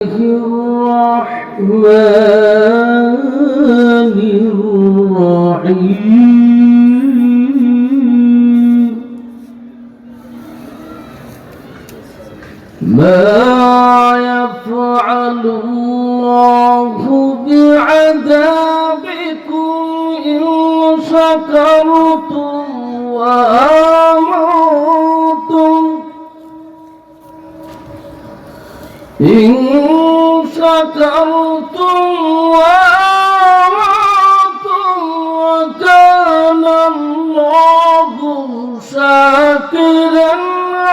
الرحمن الرحيم ما يفعل الله بعذابكم إن شكرتم وآمنتم إن شكرتم وآمنتم وكان الله شاكرا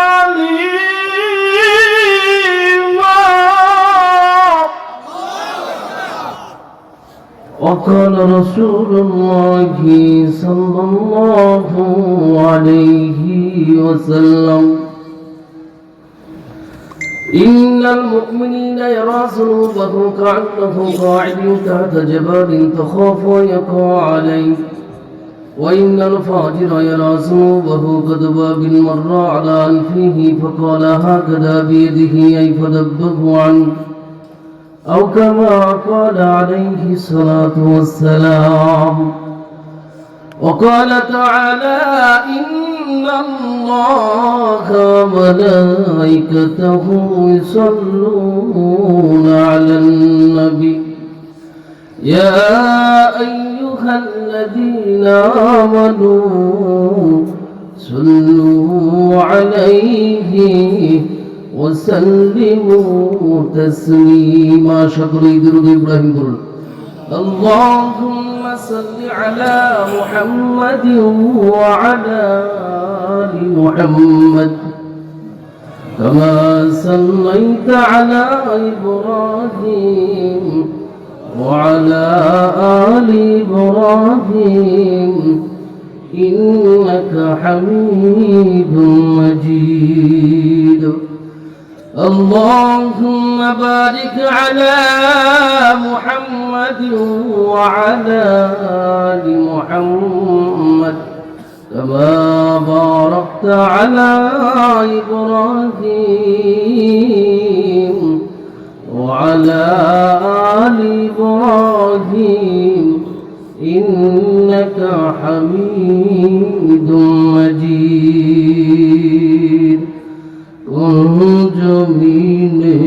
عليما. وقال رسول الله صلى الله عليه وسلم: إن المؤمنين يرى ذنوبه كأنه قاعد تحت جبل تخاف أن يقع عليه، وإن الفاجر يرى ذنوبه كذباب مر على أنفه فقال هكذا بيده أي فدبه عنه، أو كما قال عليه الصلاة والسلام. وقال تعالى: إن الله وملائكته يصلون على النبي يا أيها الذين آمنوا صلوا عليه وسلموا تسليما. شكرا درود إبراهيم. اللهم صل على محمد وعلى آل محمد كما صليت على إبراهيم وعلى آل إبراهيم إنك حميد مجيد. اللهم بارك على محمد وعلى آل محمد كما باركت على إبراهيم وعلى آل إبراهيم إنك حميد مجيد. জমিনে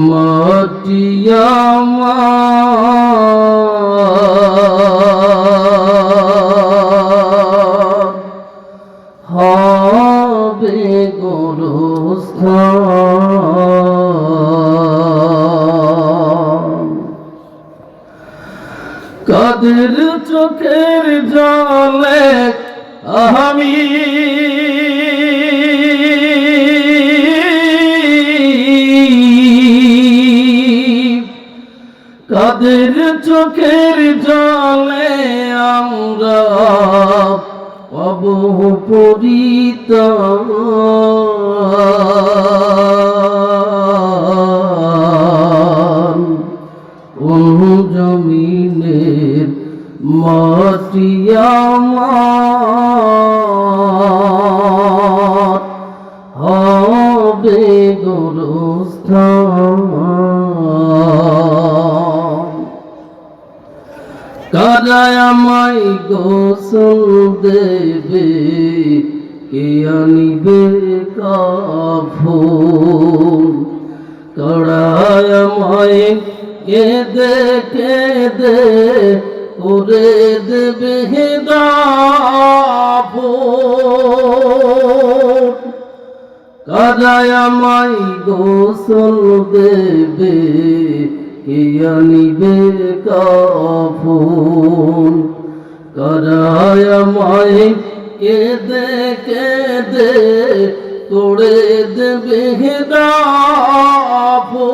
মাটি আমার হবে গোরস্থান, কাদের চোখের জলে আমি কাদের চোখের জলে আমরা অবপরিতান, কোন জমিনের মাটি আমার হবে গোরস্থান। কারা আমায় গোসল দেবে, কে আনিবে কাফন, কারা আমায় কেঁদে কেঁদে করে দেবে দাফন, কারা আমায় গোসল দেবে, কে আনিবে কাফন, কারা আমায় কেঁদে কেঁদে করে দেবে দাফন,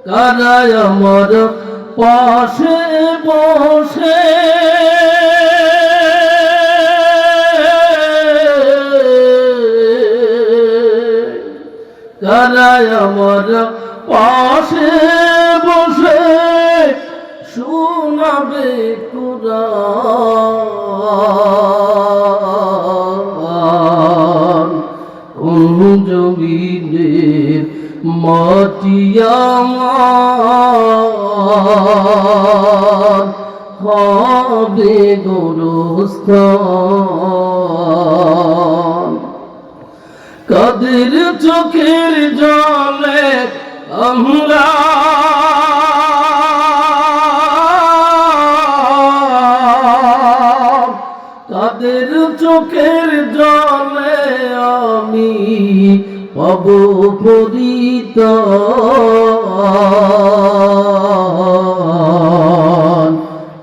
কারা আমার পাশে বসে কারা আমার পাশে বসে শোনাবে কোরআন, কোন জমিনের মাটি আমার হবে গোরস্থান। কাদের চোখের জলে আমরা কাদের চোখের জলে আমি পাব পরিত্রাণ।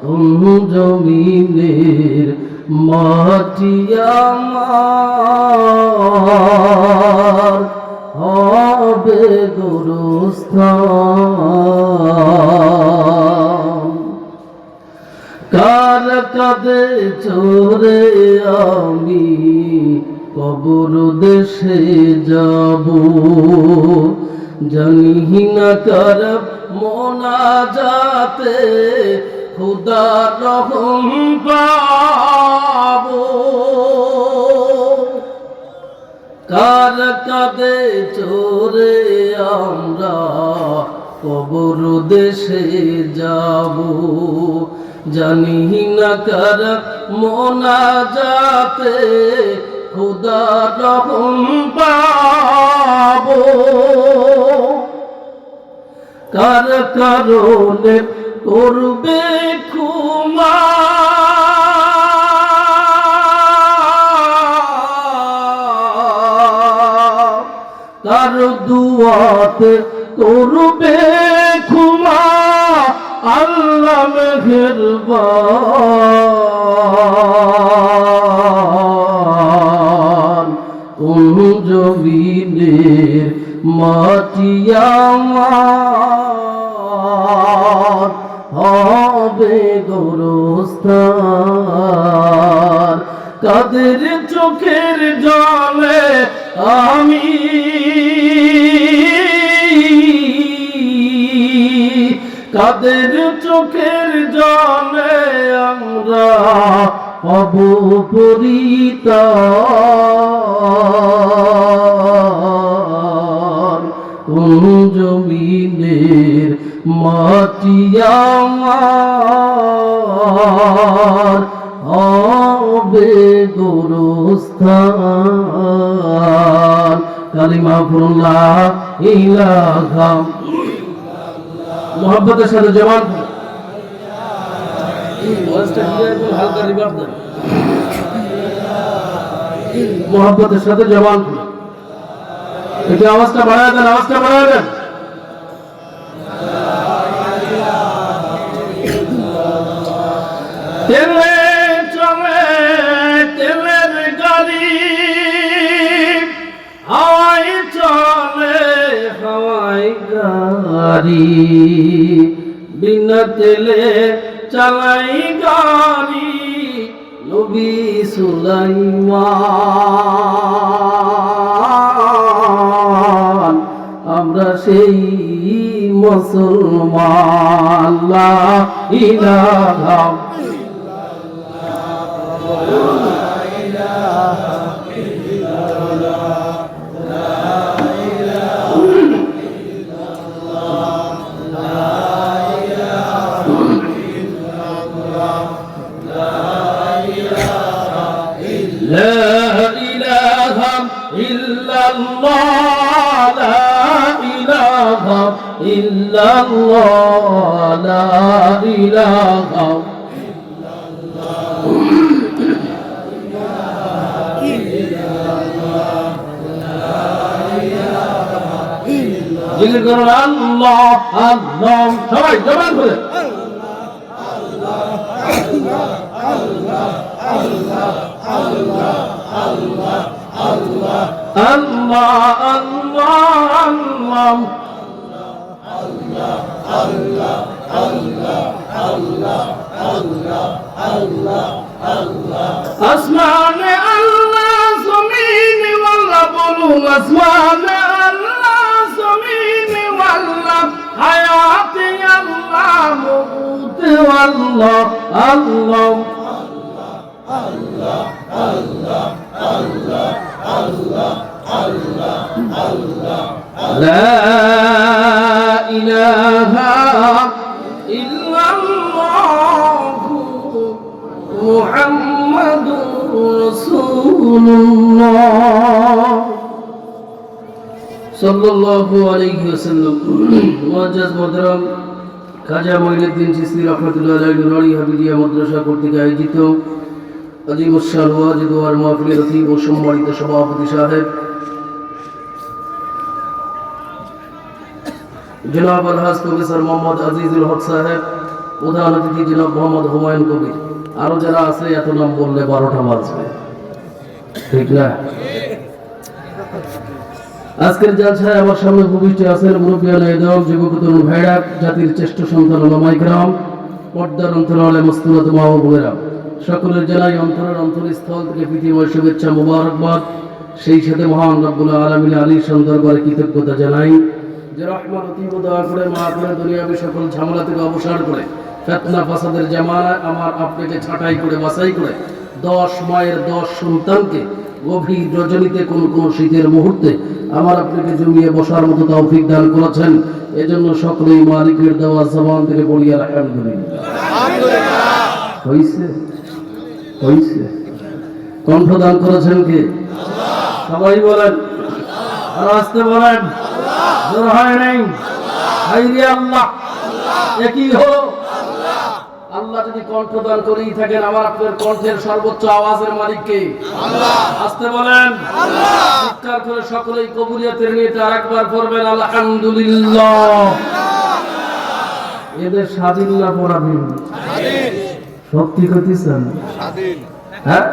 কোন জমিনের মাটি আমার হবে গোরস্থান। কার কাঁধে চড়ে আমি কবর দেশে যাব, জানি না কার মোনাজাতে খুদার রহম পাবো। কার কাঁধে চড়ে আমরা কবর দেশে যাব, জানি না কার মোনাজাতে খুদার রহম পাবো। কার কারণে করবে ক্ষমা কার দুয়াতে করবে ক্ষমা আল্লাহ মেহেরবান। কোন জমিনের মাটি আমার হবে গোরস্থান। কাদের চোখের জলে আমি কাদের চোখের জলে আমরা পাব পরিত্রাণ। কোন জমিনের মাটি আমার হবে গোরস্থান। কালিমা পড়লা ইলাহা মোহাম্মতের সাথে জবান মোহাম্মতের সাথে জবান একটু আওয়াজটা বাড়ায় দেন, আওয়াজটা বাড়ায় দেন। তেলে চলে তেলের গাড়ি, হাওয়াই চলে হাওয়াই গাড়ি, বিনা তেলে চালাই গাড়ি নবী সুলাইমান। আমরা সেই মুসলমান। লা ইলাহা illallah, la ilaha জিকির করুন আল্লাহ আল্লাহ, সবাই জবান খুলে আল্লাহ আল্লাহ আল্লাহ আল্লাহ আল্লাহ আল্লাহ আল্লাহ আল্লাহ আল্লাহ আল্লাহ আল্লাহ আল্লাহ আল্লাহ আল্লাহ আল্লাহ। আসমানে আল্লাহ জমিনে আল্লাহ, বলুন আসমানে আল্লাহ জমিনে আল্লাহ, হায়াতে আল্লাহ মউতে আল্লাহ আল্লাহ আল্লাহ আল্লাহ আল্লাহ আল্লাহ লা ইলাহা ইল্লাল্লাহু মুহাম্মাদুর রাসূলুল্লাহ সাল্লাল্লাহু আলাইহি ওয়াসাল্লাম। মুআজ্জাজ মুহতারাম, খাজা মঈনুদ্দিন চিশতি রাহমাতুল্লাহ আলাইহি নুরানি হাফিজিয়া মাদ্রাসা কর্তৃক আয়োজিত আজিমুস শান ওয়াজিদ ওয়াল মাহফিলের খতিব ও সম্মানিত সভাপতি সাহেব জনাব আলহাজ প্রফেসর মোহাম্মদ আজিজুল হক সাহেব, প্রধান অতিথি জনাব মোহাম্মদ হুমায়ুন কবির, আরো যারা আছে এত নাম বললে 12টা বাজবে, ঠিক না? আজকের জালসায় আমার সামনে উপবিষ্ট আছেন মুরব্বিয়ান একদম যুবক তরুণ ভাইরা, জাতির শ্রেষ্ঠ সন্তান ওলামায়ে কেরাম, পর্দার অন্তরালে মুসলিমাত মা ও বোনেরা, সকলের জানাই অন্তরের অন্তরস্থল থেকে প্রীতিময় শুভেচ্ছা মোবারকবাদ। সেই সাথে মহান রব্বুল আলামিনের আলিশান দরবারে কৃতজ্ঞতা জানাই যে রহমান অতীব দয়া করে মা করে দুনিয়াবি সকল ঝামেলা থেকে অবসর করে ফিতনা ফাসাদের জামানায় আমার আপনাকে ছাঁটাই করে বাছাই করে 10 মায়ের 10 সন্তানকে গভীর রজনীতে কোন শীতের মুহূর্তে আমার আপনাকে জমিয়ে বসার মতো তৌফিক দান করেছেন। এজন্য সকলেই মালিকের দেওয়া জবান থেকে বলি আলহামদুলিল্লাহ। হইছে হইছে, কণ্ঠ দান করেছেন কে? সবাই বলেন, আর আসতে বলেন, জোর হয় নাই, হাইরে আল্লাহ, একই হলো। আল্লাহ যদি কণ্ঠদান করেই থাকেন, আমার আপনার কণ্ঠের সর্বোচ্চ আওয়াজের মালিক কে? আল্লাহ। আসতে বলেন, আল্লাহ। চিৎকার করে সকলেই কবুলিয়তের নিয়তে আরেকবার পড়বেন আলহামদুলিল্লাহ। এদের স্বাধীন না পরাধীন? সত্যি কইতেছেন? স্বাধীন। হ্যাঁ,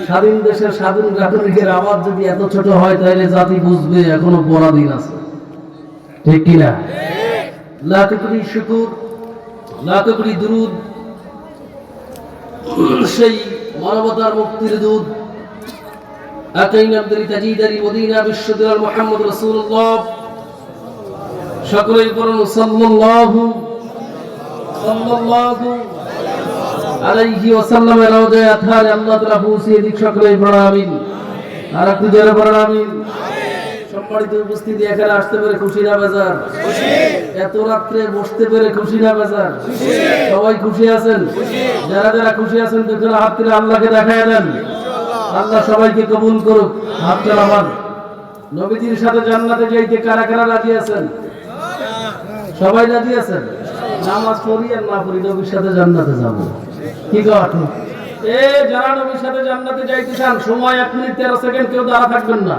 স্বাধীন দেশের স্বাধীন নাগরিকের আওয়াজ যদি এত ছোট হয় তাহলে জাতি বুঝবে এখনো পরাধীন আছে, ঠিক কিনা? লাখ কোটি শুকর, লাখ কোটি দুরুদ সেই মানবতার মুক্তির দুধ আতাইনা আব্দুল তাজিদারি মদিনা বিশ্বদুল মুহাম্মদ রাসূলুল্লাহ। সকলেই বলুন সাল্লাল্লাহু আলাইহি ওয়াসাল্লাম। রওজায়ে আতহারে আল্লাহ তাআলা পৌঁছিয়ে দিক, সকলেই পড়া আমিন। আর একটু জোরে পড়া আমিন। সম্মানিত উপস্থিতি, এখানে আসতে পেরে খুশি না বেজার? খুশি। এত রাত্রে বসতে পেরে খুশি না বেজার? খুশি। সবাই খুশি আছেন? যারা যারা খুশি আছেন দেখুন হাত তুলে আল্লাহকে দেখায় দেন। আল্লাহ সবাইকে কবুল করুক। হাত তোলান। নবীজির সাথে জান্নাতে যাইতে কারা কারা রাজি আছেন? সবাই রাজি আছেন? নামাজ পড়ি আর না পড়ি নবীর সাথে জান্নাতে যাব, কি কথা? যারা নবীর সাথে জান্নাতে যাইতে চান, সময় 1 মিনিট 13 সেকেন্ড, কেউ দাঁড়া থাকবেন না,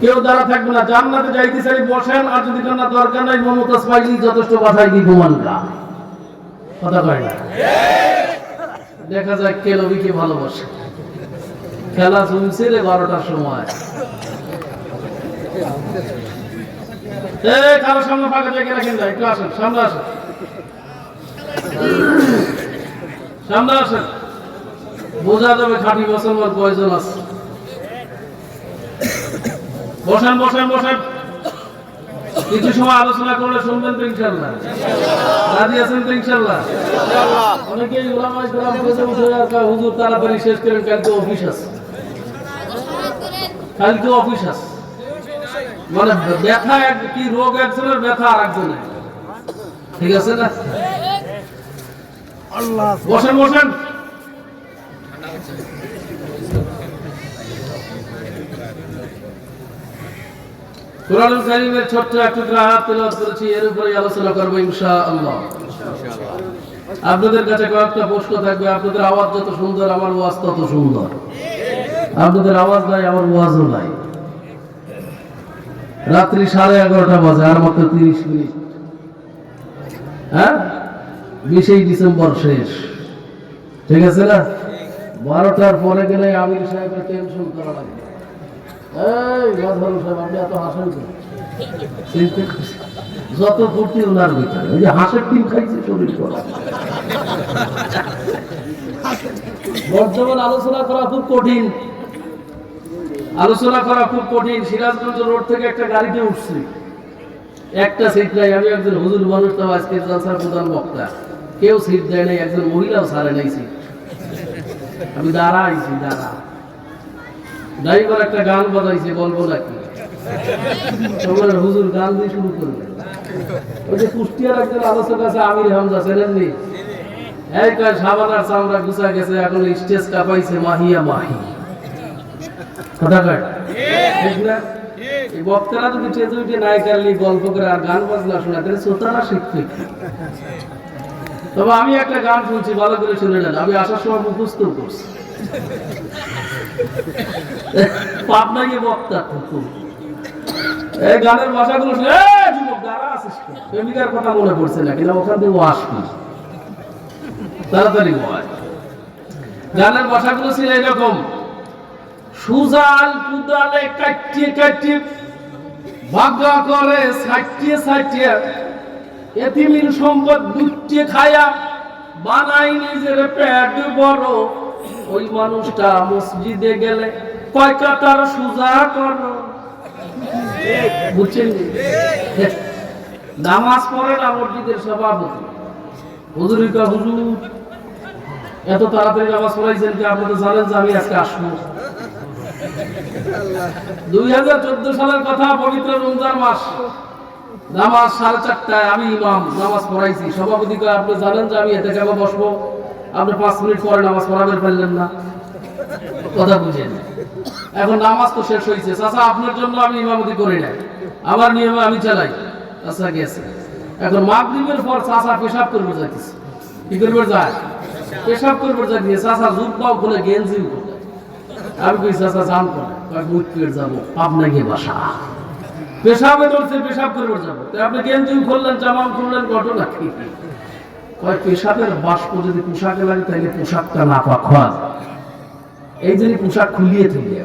কেউ দাঁড়া থাকবে না। জান্নাতে যাইতে চাই বসেন, আর যদি না দরকার নাই মমতাজ পাইলি যথেষ্ট, বাসায় কি ঘুমান গা, কথা কয় না? দেখা যায় কে নবীকে ভালোবাসে। খেলা চলছে রে 12টার সময়। কারো সামনে ফাঁকা জায়গা রাখেন না, একটু আসেন, সামনে আসেন, সামনে আসেন, বোঝা যাবে খাঁটি মুসলমান কয়জন আছে। বসেন বসেন বসেন, কিছু সময় আলোচনা করলে শুনবেন তো ইনশাআল্লাহ? রাজি আছেন তো ইনশাআল্লাহ? অনেকেই ওলামায়ে কেরাম বসে বসে আর হুজুর তাড়াতাড়ি শেষ করেন, কালকে অফিস আছে, কালকে অফিস আছে। মানে ব্যথা কি রোগ একজনের, ব্যথা আর একজনের, ঠিক আছে না? বসেন বসেন। কোরআনুল কারীমের ছোট্ট একটু আয়াত তেলাওয়াত করেছি, এর উপরে আলোচনা করব ইনশাআল্লাহ। আপনাদের কাছে কয়েকটা প্রশ্ন থাকবে। আপনাদের আওয়াজ যত সুন্দর, আমার ওয়াজ তত সুন্দর। আপনাদের আওয়াজ নাই, আমার ওয়াজও নাই। রাত্রি 11:30 বাজে, আর মাত্র 30 মিনিট। হ্যাঁ, 20 ডিসেম্বর শেষ, ঠিক আছে না? 12টার পরে গেলে আমির সাহেবের টেনশন করা লাগে। যত ফুর্তি ওনার ভিতরে, ওই যে হাঁসের ডিম খাইছে শরীর করা। বর্তমান আলোচনা করা খুব কঠিন, আলোচনা করা খুব কঠিন। সিরাজগঞ্জ রোড থেকে একটা গাড়িতে উঠছি, একটা সিট নাই। আমি একজন হুজুর মানুষ, তো আজকে জলসার প্রধান বক্তা, কেউ সিট দেয় নাই, একজন মহিলাও ছাড়ে নাই সিট। আমি দাঁড়াইছি, দাঁড়া ড্রাইভার একটা গান বাজাইছে, বলবো নাকি? তোমার হুজুর গান দিয়ে শুরু করবে। ওই যে কুষ্টিয়ার একজন আলোচক আছে আমির হামজা, চেনেননি? এই কয় সাবানার চামড়া গুছা গেছে, এখন স্টেজ কাঁপাইছে মাহিয়া মাহি। কথা কয় ঠিক না? এই বক্তারা যদি স্টেজে উঠে নায়িকার নিয়ে গল্প করে আর গান বাজনা শোনা, তাহলে শ্রোতারা শিখবে। তবে আমি একটা গান শুনছি, ভালো করে শুনে নেন। আমি আসার সময় মুখস্থ করছি। পাবনা গিয়ে বক্তা এই গানের ভাষাগুলো শুনে যুবক দাঁড়া আছিস, প্রেমিকার কথা মনে পড়ছে না কিনা, ওখান থেকে ও আসবি তাড়াতাড়ি হয়। গানের ভাষাগুলো ছিল এরকম: সুজাল কুদালে কাটিয়ে কাটিয়ে ভাগা করে সাইটিয়ে সাইটিয়ে, এতিমের সম্পদ লুটিয়ে খায়া বানাই নিজের পেট বড়। ওই মানুষটা মসজিদে গেলে কয় কাতার সুজা করো। বুঝছেন? নামাজ পড়ে না মসজিদের সভাপতি, হুজুরি কা হুজুর এত তাড়াতাড়ি নামাজ পড়াইছেন কি? আপনি তো জানেন যে আমি আজকে আসবো। 2014 সালের কথা, পবিত্র রমজান মাস, নামাজ 4:30টায়, আমি ইমাম, নামাজ পড়াইছি। সভাপতি কয় আপনি জানেন যে আমি এতে কেন বসবো, আপনি 5 মিনিট পরে নামাজ পড়াবেন, পারলেন না। কথা বুঝেন? এখন নামাজ তো শেষ হয়েছে, চাচা আপনার জন্য আমি ইমামতি করি না, আমার নিয়মে আমি চালাই। চাচা গেছে, এখন মাগরিবের পর চাচা পেশাব করবে যাইতেছে। কি করবে? যায় পেশাব করবে যাইতেছে। চাচা জুব্বাও খুলে গেঞ্জিও খুলে। আমি কই চাচা যান করে? মুখ পেট যাবো, আপনাকে গিয়ে বাসা পেশাবে ধরছে, পেশাব করবে যাবো। আপনি গেঞ্জিও খুললেন, জামাও খুললেন, ঘটনা কি? কয় পেশাবের বাষ্প যদি পোশাকে লাগে তাহলে পোশাকটা না পাক হয়, এই জন্য পোশাক খুলিয়ে থেকে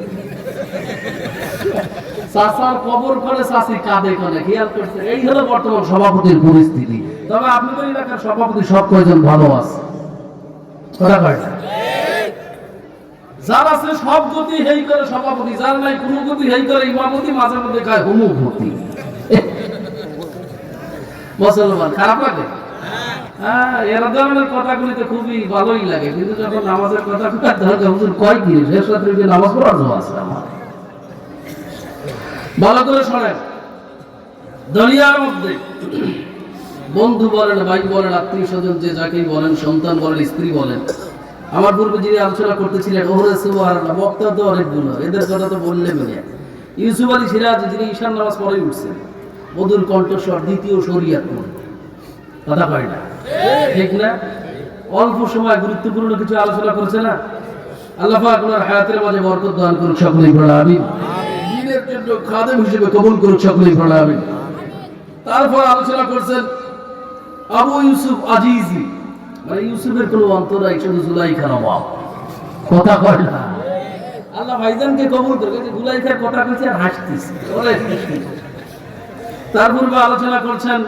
চাচার কবর করে চাচি কাঁদে করে, খেয়াল করছে? এই হলো বর্তমান সভাপতির পরিস্থিতি। তবে আপনাদের এলাকার সভাপতি সব কয়জন ভালো আছে? কথা কয় না? যার আছে সব গতি হেই করে সভাপতি, যার নাই কোনো গতি হেই করে ইমামতি, মাঝে মধ্যে খায় হোমোপতি। মুসলমান খারাপ লাগে? হ্যাঁ, এর ধরনের কথাগুলিতে খুবই ভালোই লাগে, কিন্তু যখন নামাজের কথা হুজুর কয় কি শেষ রাত্রে যে নামাজ পড়ার জন্য আছে আমার। ভালো করে শোনেন, দুনিয়ার মধ্যে বন্ধু বলেন, ভাই বলেন, আত্মীয় স্বজন যে যাকেই বলেন, সন্তান বলেন, স্ত্রী বলেন, আমার পূর্বে যিনি আলোচনা করতেছিলেন, ওহরে সুবহানাল্লাহ, বক্তা তো অনেকগুলো, এদের কথা তো বললে মিলে। ইউসুফ আলী সিরাজ, যিনি ঈশান নামাজ পড়ে উঠছেন, মধুর কণ্ঠস্বর, দ্বিতীয় শরিয়াত। কথা কয় না? ঠিক না? অল্প সময় গুরুত্বপূর্ণ কিছু আলোচনা করছে না? আল্লাহ পাক ওনার হায়াতের মাঝে বরকত দান করুক, সকলেই বলেন আমিন। দ্বীনের জন্য খাদেম হিসেবে কবুল করুক, সকলেই বলেন আমিন। তারপর আলোচনা করছেন আবু ইউসুফ আজিজি, মানে ইউসুফের কোনো অন্তর নাই, শুধু জুলাইখার অভাব। কথা কয় না? আল্লাহ ভাইজানকে কবুল করুক। জুলাইখার কথা কইছে আর হাসতেছে। তারপর আলোচনা করছেন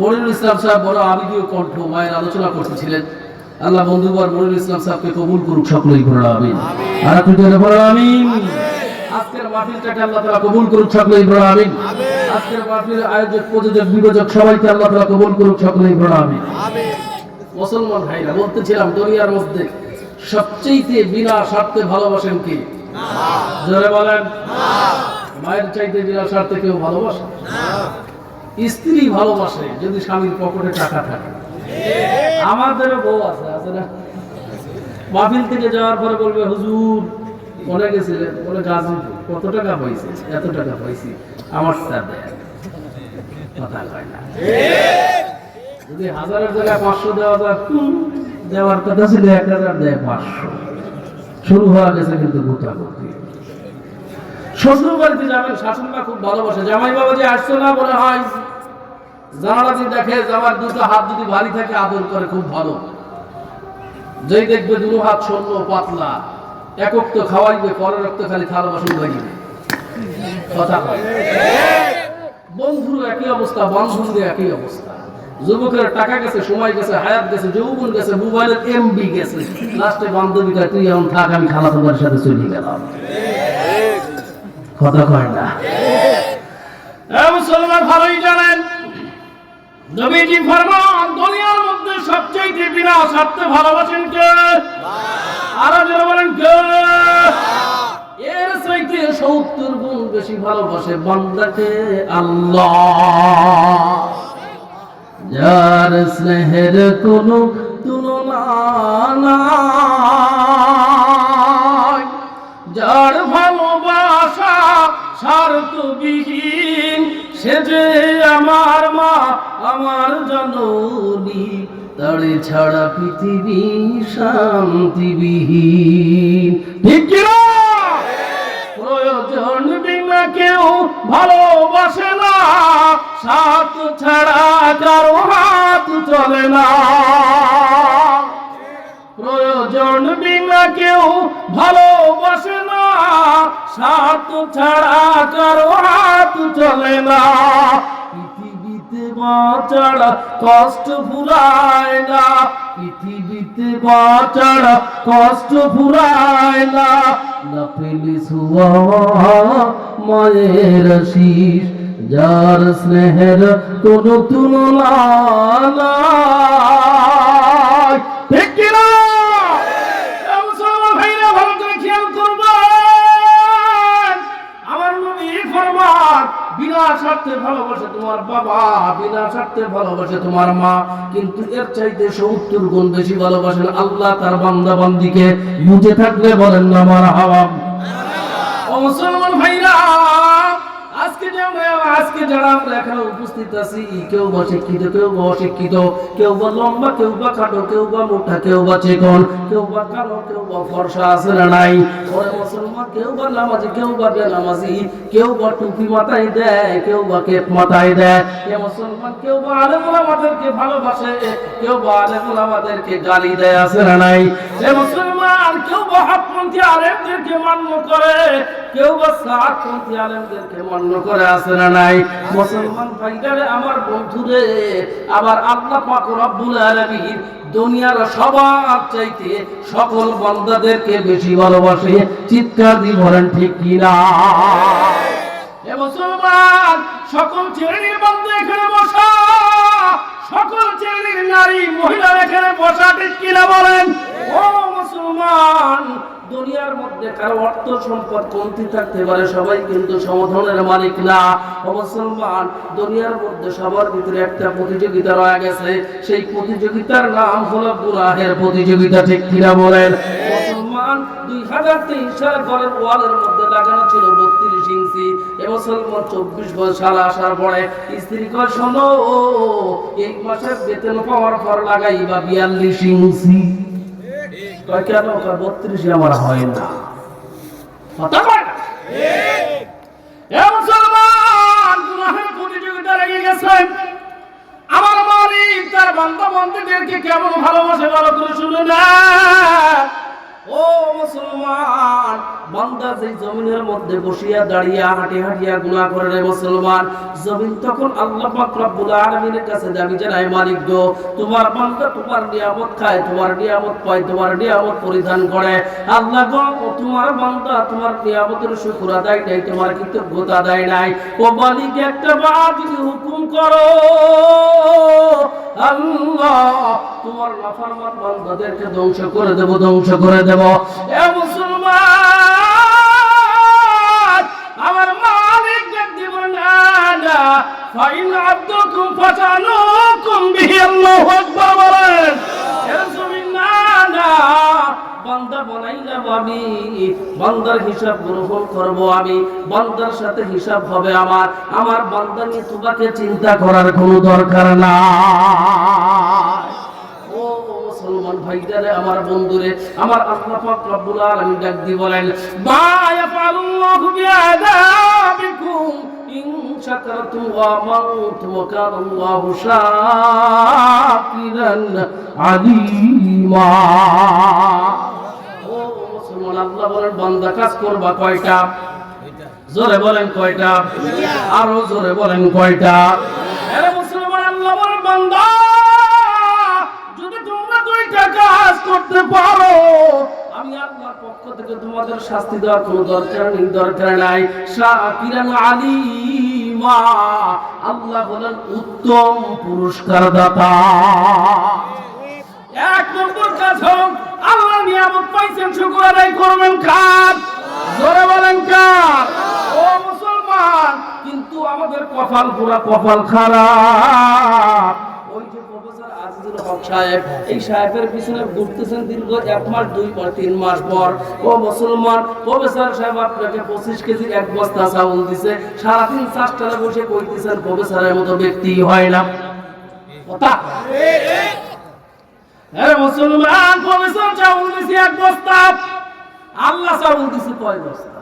মনিরুল ইসলাম সাহেব, বড় আবেগীয় কণ্ঠ, মায়ের আলোচনা করতেছিলেন। আল্লাহ বন্ধুবর মনিরুল ইসলাম সাহেবকে কবুল করুক, সকলেই বলেন আমিন। আর আপনি বলেন আমিন। আজকের মাহফিলটাকে আল্লাহ তাআলা কবুল করুক, সকলেই বলেন আমিন। আজকের মাহফিলের আয়োজক, প্রযোজক, বিবেচক সবাইকে আল্লাহ তাআলা কবুল করুক, সকলেই বলেন আমিন। মুসলমান ভাইরা, বলতেছিলাম দুনিয়ার মধ্যে সবচেয়ে বিনা স্বার্থে ভালোবাসেন কি? জোরে বলেন। মায়ের চাইতে বিনা স্বার্থে কেউ ভালোবাসে না। স্ত্রী ভালোবাসে যদি স্বামীর পকেটে টাকা থাকে। আমাদেরও বউ আছে, আছে না? মাহফিল থেকে যাওয়ার পরে বলবে হুজুর মনে গেছিলেন, বলে গাজীপুর, কত টাকা পাইছে? এত টাকা পাইছি, আমার সাথে কথা কয় না। যদি 1000-এর জায়গায় 500 দেওয়া যায়, দেওয়ার কথা ছিল 1000, দেয় 500। শুরু হয়ে গেছে কিন্তু গুতাগুতি। শ্বশুর বাড়িতে যাবেন, শাশুড়িমা খুব ভালোবাসে, জামাই বাবা যে আসছো না বলে হয়, জানালা দিয়ে দেখে জামার দুটো হাত যদি ভারী থাকে আদর করে খুব ভালো। যেই দেখবে দুটো হাত শূন্য পাতলা, একক তো খাওয়াইবে, পরের রক্ত খালি থালা বাসন লাগিবে। কথা কয়। বন্ধুর একই অবস্থা, বান্ধবদের একই অবস্থা। যুবকের টাকা গেছে, সময় গেছে, হায়াত গেছে, যৌবন গেছে, মোবাইলের এমবি গেছে, লাস্টে বান্ধবী কয় তুই এখন থাক, আমি খালা তোমার সাথে চলে গেলাম। কথা কয় না? মুসলমান ভালোই জানেন, নবীজি ফরমান দুনিয়ার মধ্যে সবচেয়ে বিনা স্বার্থে ভালোবাসেন কে? আরো যারা বলেন কে? এর চাইতে 70 গুণ বেশি ভালোবাসে বান্দাকে আল্লাহ। যার স্নেহের কোনো তুলনা নাই, যার ভালোবাসা স্বার্থবিহীন, সে যে আমার মা আমার জননী, তারে ছাড়া পৃথিবী শান্তিবিহীন। ঠিক কি না? প্রয়োজন বিনা কেউ ভালোবাসে না, সাথ ছাড়া কারো হাত চলে না। প্রয়োজন বিনা কেউ ভালোবাসে না, সাথ ছাড়া কারো হাত চলে না। পৃথিবীতে বাঁচারা কষ্ট ফুরায় না, পৃথিবীতে বাঁচারা কষ্ট ফুরায় না। না পেলে সুয়া মায়ের শীষ, যার স্নেহের কোনো তুলনা নাই। ঠিক কিনা? মুসলমান ভাইরা ভালো করে খেয়াল করবেন, আমার নবী ফরমান বিনা স্বার্থে ভালোবাসে তোমার বাবা, বিনা স্বার্থে ভালোবাসে তোমার মা, কিন্তু এর চাইতে 70 গুণ বেশি ভালোবাসেন আল্লাহ তার বান্দা বান্দিকে। বুঝে থাকলে বলেন না মারহাবা। ও মুসলমান ভাইরা, আজকে যারা আমরা এখানে উপস্থিত আছি, কেউ বা শিক্ষিত, কেউ বা অশিক্ষিত, কেউ বা লম্বা, কেউ বা খাটো, কেউ বা মোটা, কেউ বা চিকন, কেউ বা কালো, কেউ বা ফর্সা, আছে না নাই? ওরে মুসলমান, কেউ বা নামাজি, কেউ বা বেনামাজি, কেউ বা টুপি মাথায় দেয়, কেউ বা কেপ মাথায় দেয়। এ মুসলমান, কেউ বা আলেম ওলামাদেরকে ভালোবাসে, কেউ বা আলেম ওলামাদেরকে গালি দেয়, আছে না নাই? এ মুসলমান, কেউ বা হকপন্থী আলেমদেরকে মান্য করে, কেউ বা সাতপন্থী আলেমদেরকে মান্য করে, আছে না নাই? মুসলমান ভাইরা আমার বন্ধুরে, আবার আল্লাহ পাক রব্বুল আলামিন দুনিয়ার সবার চাইতে সকল বান্দাদেরকে বেশি ভালোবাসে। চিৎকার দিয়ে বলেন ঠিক কি না? এ মুসলমান, সকল শ্রেণীর বান্দা এখানে বসা, সকল শ্রেণীর নারী মহিলা এখানে বসা, ঠিক কি না বলেন? ও মুসলমান, দুনিয়ার মধ্যে কারো অর্থ সম্পদ কমতি থাকতে পারে, সবাই কিন্তু সমধনের মালিক না। মুসলমান, দুনিয়ার মধ্যে সবার ভিতরে একটা প্রতিযোগিতা রয়ে গেছে, সেই প্রতিযোগিতার নাম হলো গুনাহের প্রতিযোগিতা। ঠিক কিনা বলেন? মুসলমান, 2023 সালে ঘরের ওয়ালের মধ্যে লাগানো ছিল 32 ইঞ্চি। এ মুসলমান 24 সাল আসার পরে স্ত্রী কয়, শোনো, এই মাসের বেতন পাওয়ার পর লাগাইবা 42 ইঞ্চি। কেন? 32 আমার হয় না। মুসলমান, গুনাহের প্রতিযোগিতা লেগে গেছে। আমার মালিক তার বান্দা বান্দীদেরকে কেমন ভালোবাসে ভালো করে শুনে না। ও মুসলমান, বান্দা যে জমিনের মধ্যে বসিয়া দাঁড়িয়া হাঁটিয়া গুনাহ করে রে মুসলমান, জমিন তখন আল্লাহ পাক রব্বুল আলামিনের কাছে দাবি জানায়, মালিক গো, তোমার বান্দা তোমার নিয়ামত খায়, তোমার নিয়ামত পায়, তোমার নিয়ামত পরিধান করে। আল্লাহ গো, তোমার বান্দা তোমার নিয়ামতের শুকর আদায় নাই, তোমার কৃতজ্ঞতা আদায় নাই। ও মালিক, একটা বার যদি হুকুম করো, আল্লাহ তোমার নাফরমান বান্দাদেরকে ধ্বংস করে দেব, ধ্বংস করে দেব। এ মুসলমান, আমার মালিক দেখতে বলে না, ফাইন আব্দুকুম ফাতানুকুম বিহি, আল্লাহু আকবার বলেন। এ জমিন না, বান্দা বানাইলাম আমি, বান্দার হিসাব গ্রহণ করব আমি, বান্দার সাথে হিসাব হবে আমার। আমার বান্দা নিয়ে তোমাকে চিন্তা করার কোনো দরকার নাই। ও মুসলমান ভাইজারে, আমার বন্ধুরে, আমার আল্লাহ পাক রব্বুল আলামিন ডাক দিয়ে বলেন, মা ইয়াফালুল্লাহু বিআযাবিকুম ইন শাকারতুম ওয়া আমানতুম ওয়া কানা আল্লাহু শাকিরান আলিমা। ও মুসলমান, আল্লাহ বলেন, বান্দা কাজ করবা কয়টা? জোরে বলেন কয়টা? আরো জোরে বলেন কয়টা? আরে মুসলমান, আল্লাহ বলেন, বান্দা যদি তোমরা দুইটা কাজ করতে পারো, আমি আল্লাহর পক্ষ থেকে তোমাদের শাস্তি দেওয়ার কোনো দরকার নাই। শাকিরান আলিমা, আল্লাহ বলেন উত্তম পুরস্কার দাতা। এক নম্বর কাজ হোক, আল্লাহ নিয়ামত পাইছেন, শুকর আদায় করবেন। কাজ জোরে বলেন কার? ও মুসলমান, কিন্তু আমাদের কপাল পুরা কপাল খারাপ। ওই যে প্রফেসর আজিজুল হক সাহেব, এই সাহেবের পিছনে ঘুরতেছেন দীর্ঘ 1 মাস 2 মাস 3 মাস পর। ও মুসলমান, প্রফেসর সাহেব আপনাকে 25 কেজি 1 বস্তা চাউল দিছে, সারাদিন চাষটালে বসে কইতেছেন প্রফেসরের মতো ব্যক্তি হয় না। কথা আরে মুসলমান, প্রফেসর চাউল দিছে 1 বস্তা, আল্লাহ চাউল দিছে কয় বস্তা?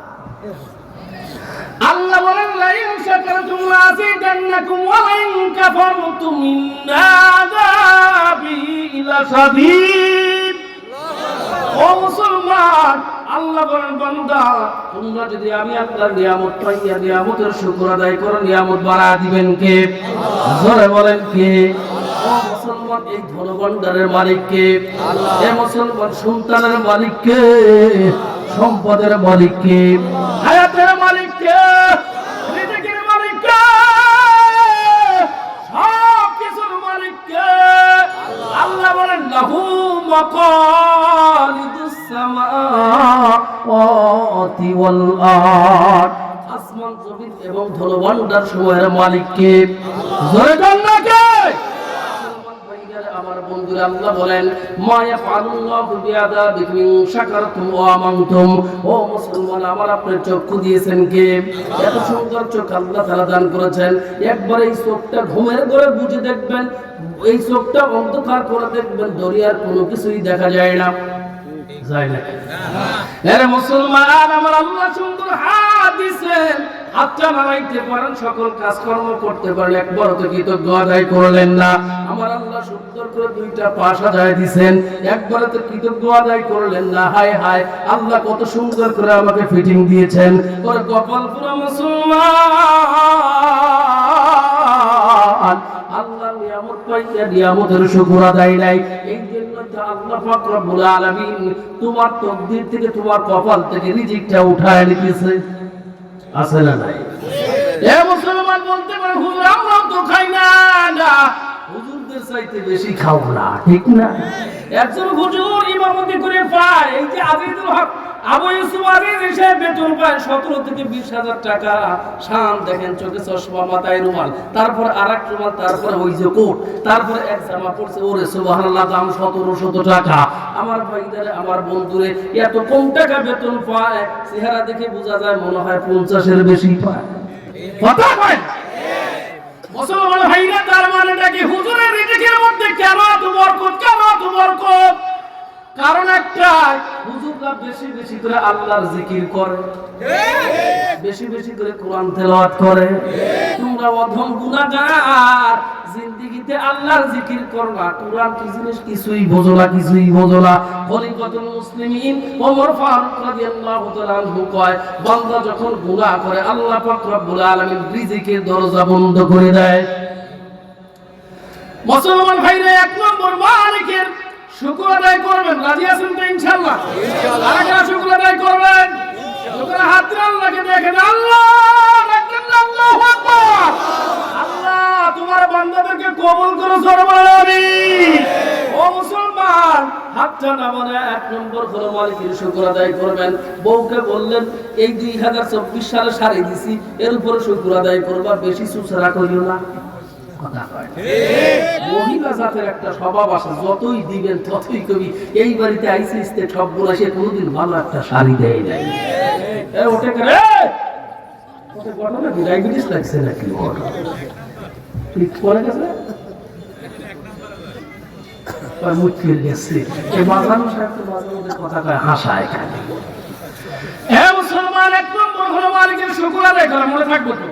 আল্লাহ বলেন লাইন শাকারতুম লাযিদান্নাকুম ওয়া লাইন কাফারতুম ইন্না আযাবি লাশাদীদ। ও মুসলমান, আল্লাহ বলেন বান্দা, তোমরা যদি আমি আল্লাহর নিয়ামত পাইয়া নিয়ামতের শুকর আদায় করো, নিয়ামত বাড়ায় দিবেন কে? জোরে বলেন কে? ও মুসলমান, এই ধনভাণ্ডারের মালিক কে? এ মুসলমান, সন্তানের মালিক কে? সম্পদের মালিক কে? হায়াতের মালিক কে? রিজিকের মালিক কে? সব কিছুর মালিক কে? আল্লাহ বলেন লাহু মাকালিদুস সামাওয়াতি ওয়াল আরদ। আসমান জমিন এবং ধনভাণ্ডার সমূহের মালিক কে? জোরে বলেন না কে? আমার বন্ধুরা, আল্লাহ বলেন মা ইয়াফআলুল্লাহু বিআযাবিকুম ইন শাকারতুম ওয়া আমানতুম। ও মুসলমান, আমার আপনার চক্ষু দিয়েছেন কে? এত সুন্দর চোখ আল্লাহ তাআলা দান করেছেন। একবার এই চোখটা ঘুমের ঘরে বুঝে দেখবেন, এই চোখটা অন্ধকার করে দেখবেন, দরিয়ার কোনো কিছুই দেখা যায় না। যায় না? আরে মুসলমান, আমার আল্লাহ সুন্দর হাত দিয়েছেন, হাতটা নাড়াইতে পারেন, সকল কাজকর্ম করতে পারেন, একবার তো কৃতজ্ঞ আদায় করলেন না। আমার আল্লাহ সুন্দর করে 2টা পা সাজায় দিয়েছেন, একবার তো কৃতজ্ঞ আদায় করলেন না। হায় হায়, আল্লাহ কত সুন্দর করে আমাকে ফিটিং দিয়েছেন। ওর কপাল পুরা মুসলমান, আল্লাহ নিয়ামত পাইয়া নিয়ামতের শুকর আদায় নাই। এই জন্য তো আল্লাহ পাক রব্বুল আলামিন তোমার তকদির থেকে, তোমার কপাল থেকে রিজিকটা উঠায় নিতেছে। আছে না নাই? এ মুসলমান বলতে পারে হুজুর আমরা তো খাই না। না, হুজুরদের চাইতে বেশি খাও না, ঠিক না? একজন হুজুর ইমামতি করে পায়, এই যে আজিজুল হক আবু ইউসুফ আজিজ সাহেব বেতন পায় 17 থেকে 20,000 টাকা। শান দেখেন, চোখে চশমা, মাথায় রুমাল, তারপর আরেক রুমাল, তারপর ওই যে কোট, তারপর এক জামা পড়ছে, ওরে সুবহানাল্লাহ, দাম 1700 টাকা। আমার ভাইদারে, আমার বন্ধুরে, এত কম টাকা বেতন পায়, চেহারা দেখে বোঝা যায় মনে হয় 50-এর বেশি পায়। কথা কয় মুসলমান ভাইরা, তার মানেটা কি? হুজুরের রিজিকের মধ্যে কেন এত বরকত, কেন এত বরকত? কারণ একটা, হুজুররা বেশি বেশি করে আল্লাহর জিকির করে, বেশি বেশি করে কোরআন তেলাওয়াত করে। তোমরা অধম গুনাহগার, জিন্দেগিতে আল্লাহর জিকির করো না, কোরআন কি জিনিস কিছুই বোঝো না, কিছুই বোঝো না। খলিফাতুল মুসলিমিন ওমর ফারুক রাদিয়াল্লাহু তাআলা আনহু কয়, বান্দা যখন গুনাহ করে আল্লাহ পাক রব্বুল আলামিন রিজিকের দরজা বন্ধ করে দেয়। মুসলমান ভাইরা, 1 নম্বর মালিকের শুকর আদায় করবেন। রাজি আছেন তো ইনশাআল্লাহ? ইনশাআল্লাহ। আরেকটা শুকর আদায় করবেন। শুকর হাত দিয়ে আল্লাহকে দেখেন, আল্লাহ রাখেন, আল্লাহু আকবার। আল্লাহ তোমার বান্দাদেরকে কবুল করো, জোরে বলেন আমিন। ও মুসলমান, হাতটা নামানে 1 নম্বর হলো মালিকের শুকর আদায় করবেন। বউকে বললেন এই 2024 সালে শাড়ি দিছি, এর উপরে শুকর আদায় করবা, বেশি সুসরা করিও না। মহিলা জাতের একটা স্বভাব আছে, যতই দিবেন ততই কবি এই বাড়িতে আইসি সব বলে, সে কোনোদিন ভালো একটা শাড়ি দেয় নাই। ওটা করে ডায়াবেটিস লাগছে নাকি? ঠিক করে গেছে, মুশকিল গেছে। এই বাজানো সাহেব তো মাঝে মধ্যে কথা কয়, হাসায় খালি। মুসলমান, 1 নম্বর হলো মালিকের শুকর আদায় করা, মনে থাকবো তো।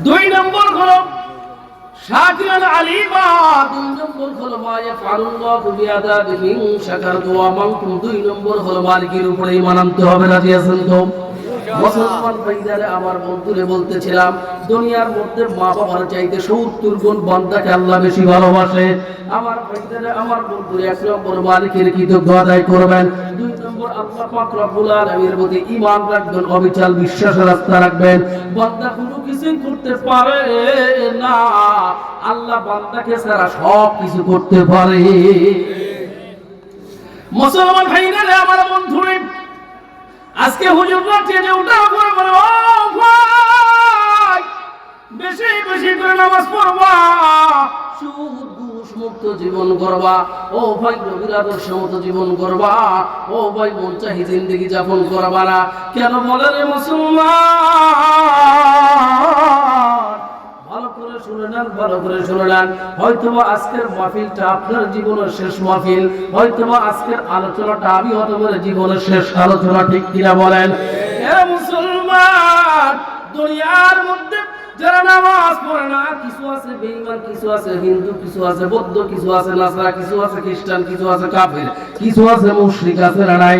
2 নম্বর হলো শাকিরান আলিমা। 2 নম্বর হলো মা ইয়াফআলুল্লাহু বিআযাবিকুম ইন শাকারতুম ওয়া আমানতুম। 2 নম্বর হলো মালিকের উপরে ঈমান আনতে হবে। রাজি আছেন তো? মুসলমান ভাইদারে, আমার বন্ধুরে বলতেছিলাম, দুনিয়ার মধ্যে মা বাবার চাইতে 70 গুণ বান্দাকে আল্লাহ বেশি ভালোবাসে। আমার ভাইদারে, আমার বন্ধুরে, 1 নম্বর মালিকের কৃতজ্ঞ আদায় করবেন। 2 নম্বর আল্লাহ পাক রব্বুল আলামিনের প্রতি ঈমান রাখবেন, অবিচল বিশ্বাসের রাস্তা রাখবেন। বান্দা কোনো কিছুই করতে পারে না, আল্লাহ বান্দাকে ছাড়া সব কিছু করতে পারে। মুসলমান ভাইরা, আমার বন্ধুরে, আজকে হুজুররা ট্রেনে উঠার পরে বলে, ও ভাই বেশি বেশি করে নামাজ পড়বা, সুদ ঘুষ মুক্ত জীবন করবা, ও ভাই নবীর আদর্শ মতো জীবন করবা, ও ভাই মন চাহি জিন্দেগি যাপন করবা না। কেন বলে রে মুসলমান? ভালো করে শুনে নেন, ভালো করে শুনে নেন। হয়তোবা আজকের মাহফিলটা আপনার জীবনের শেষ মাহফিল, হয়তোবা আজকের আলোচনাটা আমি হতে পারে জীবনের শেষ আলোচনা, ঠিক কিনা বলেন? এ মুসলমান, দুনিয়ার মধ্যে যারা নামাজ পড়ে না, কিছু আছে বেঈমান, কিছু আছে হিন্দু, কিছু আছে বৌদ্ধ, কিছু আছে নাসরা, কিছু আছে খ্রিস্টান, কিছু আছে কাফের, কিছু আছে মুশরিক, আছে না নাই?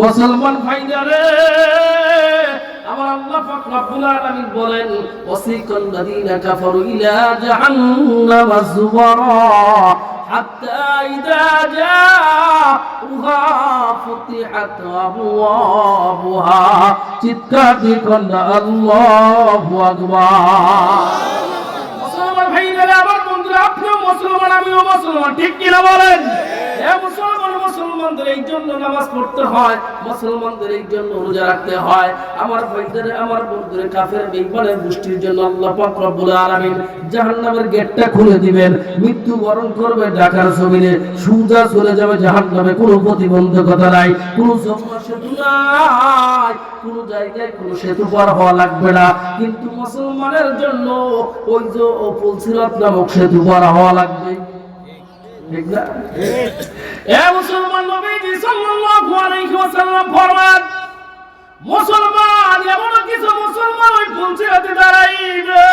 মুসলমান ভাইরা, আমার আল্লাহ পাক রব্বুল আলামিন বলেন, ওয়াসিকাল লাযীনা কাফারু ইলা জাহান্নাম যুমারা হাত্তা ইযা জাউহা ফুতিহাত আবওয়াবুহা। চিৎকার দিয়ে বলেন আল্লাহু আকবার। মুসলমান ভাইরা, আমার বন্ধুরা, আপনিও মুসলমান, আমিও মুসলমান, ঠিক কিনা বলেন? মুসলমানদের এই জন্য নামাজ পড়তে হয়, মুসলমানদের এই জন্য রোজা রাখতে হয়। আমার ভাইদের, আমার বন্ধুদের, কাফের বেঈমানের গোষ্ঠীর জন্য আল্লাহ পাক রব্বুল আলামিন জাহান্নামের গেটটা খুলে দিবেন। মৃত্যু বরণ করবে ঢাকার জমিনে, সোজা চলে যাবে জাহান্নামে। কোনো প্রতিবন্ধকতা নাই, কোনো জমা সেতু নাই, কোনো জায়গায় কোনো সেতু পার হওয়া লাগবে না। কিন্তু মুসলমানের জন্য ওই যে পুলসিরাত নামক সেতু পার হওয়া লাগবে, ঠিক না? এ মুসলমান, নবীজি সাল্লাল্লাহু আলাইহি ওয়াসাল্লাম ফরমান, মুসলমান এমন কিছু মুসলমান ওই পুলসিরাতে দাঁড়াইবে,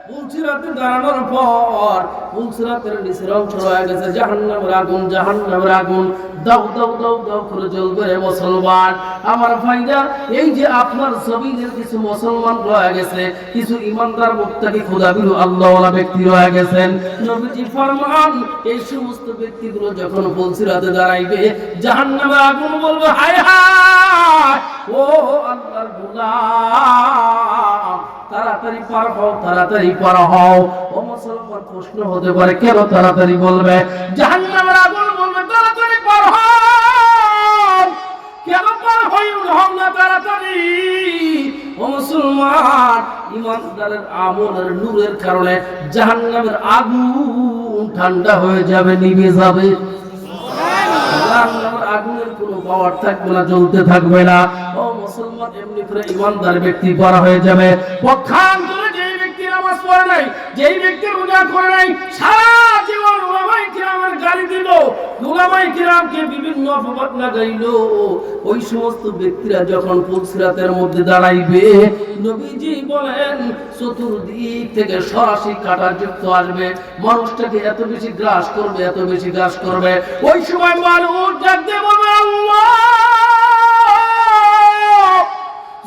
পুলসিরাতে দাঁড়ানোর পর পুলসিরাতের নিচের অংশ হয়ে গেছে জাহান্নামের আগুন, জাহান্নামের আগুন দাও দাও দাও দাও করে জ্বলবে। রে মুসলমান, আমার ভাইরা, এই যে আপনার জমিনের কিছু মুসলমান রয়ে গেছে, কিছু ইমানদার মুত্তাকি খোদাবিরু আল্লাহওয়ালা ব্যক্তি রয়ে গেছেন। নবীজি ফরমান, এই সমস্ত ব্যক্তিগুলো যখন পুলসিরাতে দাঁড়াইবে, জাহান্নামের আগুন বলবে, হায় হায় ও আল্লাহর গোলাম, তাড়াতাড়ি পার হও, তাড়াতাড়ি পার হও। ও মুসলমান, প্রশ্ন হতে পারে, কেন তাড়াতাড়ি বলবে? জাহান্নামের আগুন বলবে, তাড়াতাড়ি পার হও। কেন পার হও না তাড়াতাড়ি? ও মুসলমান, ইমানদারের আমলের নূরের কারণে জাহান্নামের আগুন ঠান্ডা হয়ে যাবে, নিভে যাবে। জাহান্নামের আগুনের কোনো পাওয়ার থাকবে না, জ্বলতে থাকবে না। ও মুসলমান, এমনি করে ইমানদার ব্যক্তি পার হয়ে যাবে। পক্ষান্তরে যেই ব্যক্তি নামাজ পড়ে নাই, যেই ব্যক্তি রোজা করে নাই, সারা জীবন উলামায়ে কিরামের গালি দিল, উলামায়ে কিরামকে বিভিন্ন অপবাদ লাগাইল, ওই সমস্ত ব্যক্তিরা যখন পুলসিরাতের মধ্যে দাঁড়াইবে, নবীজি বলেন চতুর্দিক থেকে সরাসরি কাঁটার যুক্ত আসবে, মানুষটাকে এত বেশি গ্রাস করবে, এত বেশি গ্রাস করবে। ওই সময় মানুষ ডাকতে বলবে আল্লাহ,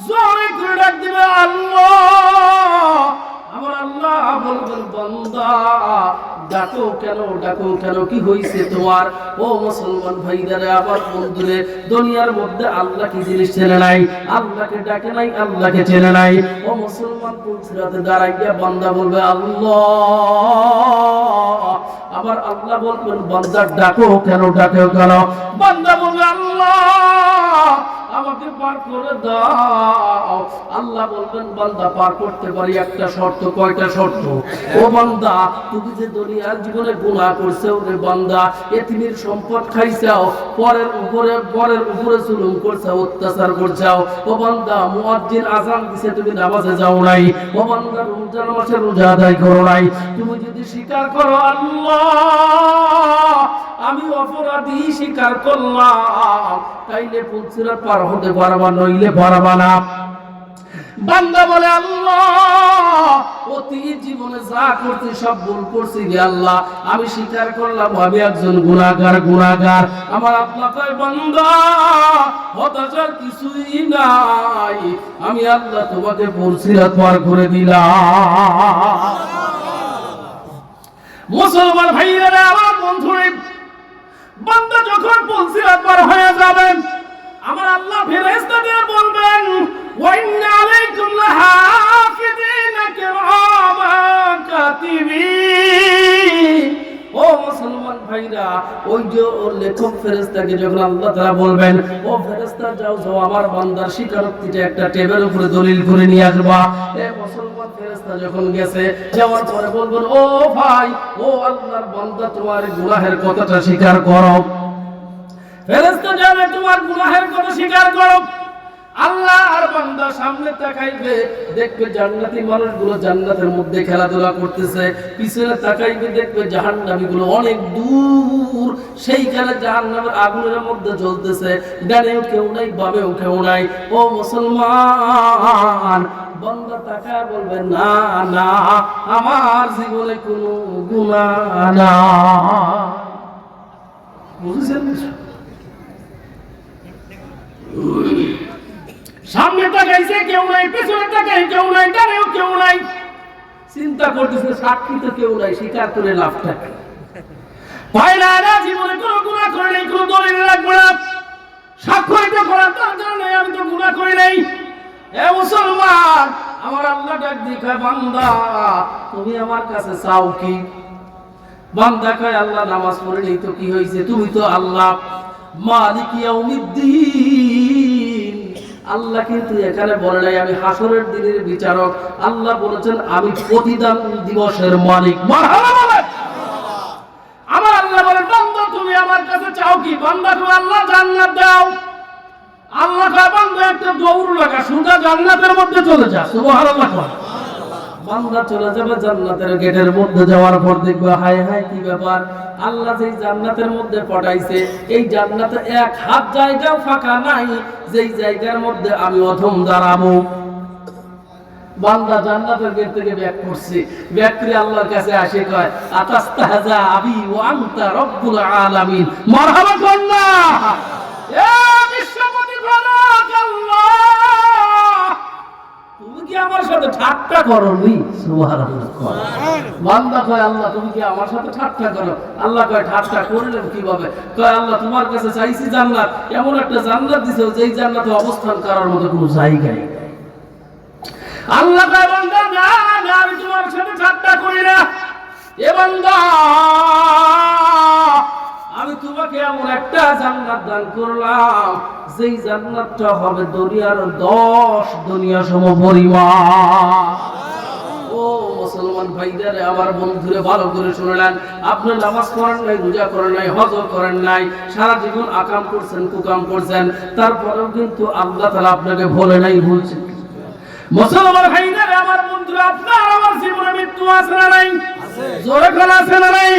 জোরে করে ডাক দিবে আল্লাহ। আমার আল্লাহ বলবেন, বান্দা ডাকো কেন, ডাকো কেন, কি হইছে তোমার? ও মুসলমান ভাইরা, আমার বন্ধুরে, দুনিয়ার মধ্যে আল্লাহ কি জিনিস চেনে নাই, আল্লাহকে ডাকে নাই, আল্লাহকে চেনে নাই। ও মুসলমান, পুলসিরাতে দাঁড়াইয়া বান্দা বলবে আল্লাহ। আবার আল্লাহ বলবেন, বান্দা ডাকো কেন, ডাকো কেন? বান্দা বলবে আল্লাহ আমাকে পার করে দাও। আল্লাহ বলবেন, বান্দা পার করতে পারি, একটা শর্ত। কয়টা শর্ত? ও বান্দা, তুমি যে দুনিয়ার জীবনে গুনাহ করছো, রে বান্দা, এতিমের সম্পদ খাইছাও, পরের উপরে জুলুম করছো, অত্যাচার করছো। ও বান্দা, মুয়াজ্জিন আযান দিছে, তুমি নামাজে যাও নাই। ও বান্দা, রমজান মাসে রোজা আদায় করো নাই। তুমি যদি স্বীকার করো আল্লাহ আমি অপরাধী, স্বীকার করলাম, তাইলে পুলসিরাত পার হতে পারবা, নইলে পারবা না। বান্দা বলে আল্লাহ অতি জীবনে যা করছি সব ভুল করছি রে আল্লাহ, আমি স্বীকার করলাম আমি একজন গুনাহগার। আমার আল্লাহ কয়, বান্দা হতাশার কিছুই নাই, আমি আল্লাহ তোমাকে পুলসিরাত পার করে দিলাম। মুসলমান ভাইরা, আমার বন্ধুরা, বান্দা যখন পুলসিরাত পার হয়ে যাবেন, আমার আল্লাহ ফেরেশতা দিয়ে বলবেন, ওয়া ইন্না আলাইকুম লাহাফিযিনা কিরামান কাতিবিন। ও মুসলমান মুসলমান ভাইরা, ওই যে ওর লেখক ফেরেশতাকে যখন আল্লাহ তাআলা বলবেন, ও ফেরেশতা যাও যাও আমার বান্দার স্বীকারোক্তিটা একটা টেবিল উপরে দলিল করে নিয়ে আসবা। এ মুসলমান ফেরেশতা যখন গেছে, যাওয়ার পরে বলবেন, ও ভাই, ও আল্লাহর বান্দা, তোমার গুনাহের কথাটা স্বীকার করো। ফেরেশতা যাবে, তোমার গুনাহের কথা স্বীকার করো। আল্লাহ আর বান্দা সামনে তাকাইবে, দেখবে জান্নাতি মানুষগুলো জান্নাতের মধ্যে খেলাধুলা করতেছে, পিছনে তাকাইবে দেখবে জাহান্নামীগুলো অনেক দূর সেইখানে জাহান্নামের আগুনের মধ্যে জ্বলতেছে, ডানেও কেউ নাই বামেও কেউ নাই। ও মুসলমান, বান্দা তাকায় বলবে, না না, আমার জীবনে কোনো গুনাহ না। বুঝছেন? সামনে তাকাইছে কেউ নাই, পেছনে তাকাই কেউ নাই, ডানেও কেউ নাই, চিন্তা করতেছে সাক্ষী তো কেউ নাই, স্বীকার করে লাভটা কি? পাইলা না, জীবনে কোনো গুনাহ করে নাই, কোনো দলিল লাগবে না, সাক্ষ্য করার দরকার নেই, আমি তো গুনাহ করি নাই। এ মুসলমান, আমার আল্লাহ ডাক দিয়ে কয়, বান্দা তুমি আমার কাছে চাও কি? বান্দা কয়, আল্লাহ নামাজ পড়ে নেই তো কি হয়েছে, তুমি তো আল্লাহ মালিক ইয়াউমিদ্দিন। আল্লাহ কিন্তু এখানে বলে নাই আমি হাসরের দিনের বিচারক, আল্লাহ বলেছেন আমি প্রতিদান দিবসের মালিক। মারহাবা বলেন। আমার আল্লাহ বলেন, বান্দা তুমি আমার কাছে চাও কি? বান্দা তুমি আল্লাহ জান্নাত দাও। আল্লাহ কয়, বান্দা একটা দৌড় লাগা, সোজা জান্নাতের মধ্যে চলে যা। সুবহানাল্লাহ। বান্দা চলে যাবে জান্নাতের গেটের মধ্যে, যাওয়ার পর দেখবে হায় হায় কি ব্যাপার, আল্লাহ যেই জান্নাতের মধ্যে পাঠাইছে, এই জান্নাতে এক হাত জায়গাও ফাঁকা নাই যেই জায়গার মধ্যে আমি অধম দাঁড়াবো। বান্দা জান্নাতের গেট থেকে ব্যাক করছে, ব্যাক করে আল্লাহর কাছে আসে কয়, আতাস্তাহজা আবি ওয়া আনতা রব্বুল আলামিন। মারহাবা কন্না, এ বিশ্বপতি প্রভু আল্লাহ, তুমি কি আমার সাথে ঠাট্টা করোনি? সুবহানাল্লাহ। বান্দা কয়, আল্লাহ তুমি কি আমার সাথে ঠাট্টা করো? আল্লাহ কয়, ঠাট্টা করলেন কিভাবে? কয়, আল্লাহ তোমার কাছে চাইছি জান্নাত, এমন একটা জান্নাত দিছো যেই জান্নাতে অবস্থান করার মতো কোনো জায়গা নেই। আল্লাহ কয়, বান্দা না না, আমি তোমার সাথে ঠাট্টা করি না। এ বান্দা, আমি তোমাকে এমন একটা জান্নাত দান করলাম যেই জান্নাতটা হবে দুনিয়ার 10 দুনিয়া সম পরিমাণ। ও মুসলমান ভাইদের, আমার বন্ধুরে ভালো করে শুনলেন, আপনি নামাজ পড়েন নাই, রোজা করেন নাই, হজ করেন নাই, সারা জীবন আকাম করছেন, কুকাম করছেন, তারপরেও কিন্তু আল্লাহ তাআলা আপনাকে ভুলে নাই, ভুলছেন। মুসলমান ভাইদের, আমার বন্ধুরা, আপনার আমার জীবনে মৃত্যু আছে না নাই? জোরে কোন আছে না নাই?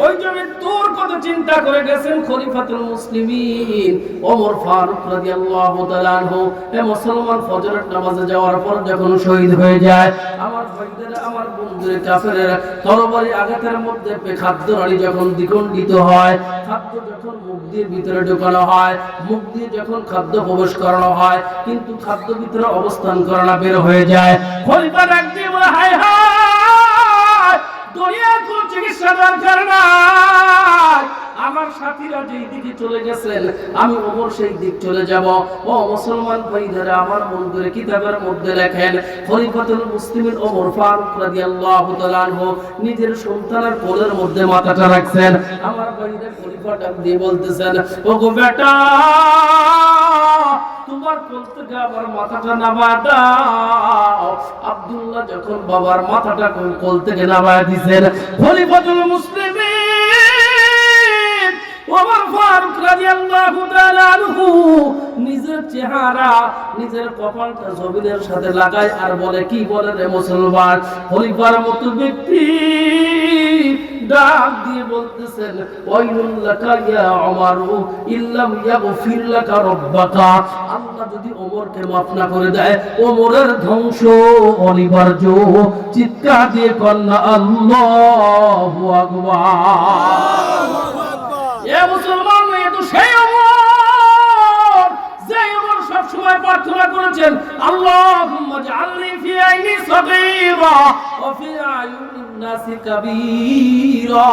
ওই যে মৃত্যুর কথা চিন্তা করে গেছেন খলিফাতুল মুসলিমিন ওমর ফারুক রাদিয়াল্লাহু তাআলা আনহু। এ মুসলমান, ফজরের নামাজে যাওয়ার পর যখন শহীদ হয়ে যায়, আমার ভাইদের, আমার বন্ধুরা, কাফেরের তরবারি আঘাতের মধ্যে খাদ্য নালী যখন দ্বিখণ্ডিত হয়, খাদ্য যখন মুখ দিয়ে ভিতরে ঢোকানো হয়, মুখ দিয়ে যখন খাদ্য প্রবেশ করানো হয়, কিন্তু খাদ্য ভিতরে অবস্থান করে না, বের হয়ে যায়। খলিফা ডাক দিয়ে বলে, হায় হায়, দুনিয়ার কোনো চিকিৎসা দরকার নাই, আমার সাথীরা যেই দিকে চলে গেছেন আমি ওমর সেই দিক চলে যাব। ও মুসলমান ভাইরা, আমার বন্ধুরা, কিতাবের মধ্যে লেখেন খলিফাতুল মুসলিমিন ওমর ফারুক রাদিয়াল্লাহু তাআলা আনহু নিজের সন্তানের কোলের মধ্যে মাথাটা রাখছেন। আমার ভাইরা, খলিফা ডাক দিয়ে বলতেছেন, ওগো বেটা, তোমার কোল থেকে আমার মাথাটা নামায় দাও। আব্দুল্লাহ যখন বাবার মাথাটা কোল থেকে নামায় দিয়েছেন, খলিফাতুল মুসলিমিন ওমর ফারুক রাদিয়াল্লাহু তাআলা আনহু নিজের চেহারা, নিজের কপালটা জমিনের সাথে লাগায় আর বলে, কি বলে রে মুসলমান, খলিফার মতো ব্যক্তি ডাক দিয়ে বলতেছেন, ওয়াইলুল লাকা ইয়া ওমরু ইল্লাম ইয়াগফির লাকা রাব্বাকা। আল্লাহ যদি ওমরকে মাফ না করে দেয়, ওমরের ধ্বংস অনিবার্য। চিৎকার দিয়ে কন্যা আল্লাহু আকবার। এ মুসলমান, এ তো সেই ওমর যে ওমর সব সময় প্রার্থনা করেছেন, আল্লাহুম্মা জাআলনি ফি আইনি সাগীরা ওয়া ফি আয়ুনিন নাসি কাবীরা।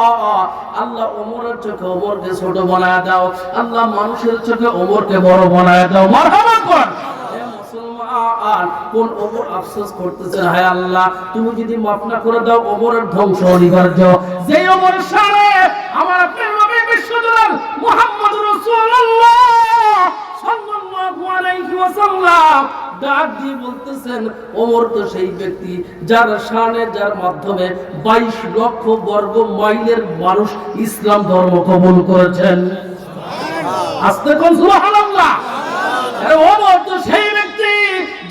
আল্লাহ ওমরের চোখে ওমরকে ছোট বানায় দাও, আল্লাহ মানুষের চোখে ওমরকে বড় বানায় দাও। মারহাবা কর। এ মুসলমান, কোন ওমর আফসোস করতেছেন, হায় আল্লাহ তুমি যদি মাফ না করে দাও, ওমরের ধ্বংস অনিবার্য। যে ওমর সারে আমার রাসূলুল্লাহ সাল্লাল্লাহু আলাইহি ওয়াসাল্লাম ডাক দিয়ে বলতেছেন, ওমর তো সেই ব্যক্তি যার শানে, যার মাধ্যমে 22 লক্ষ বর্গ মাইলের মানুষ ইসলাম ধর্ম কবুল করেছেন। আস্তে কোন সুবহানাল্লাহ। আরে ওমর তো সেই ব্যক্তি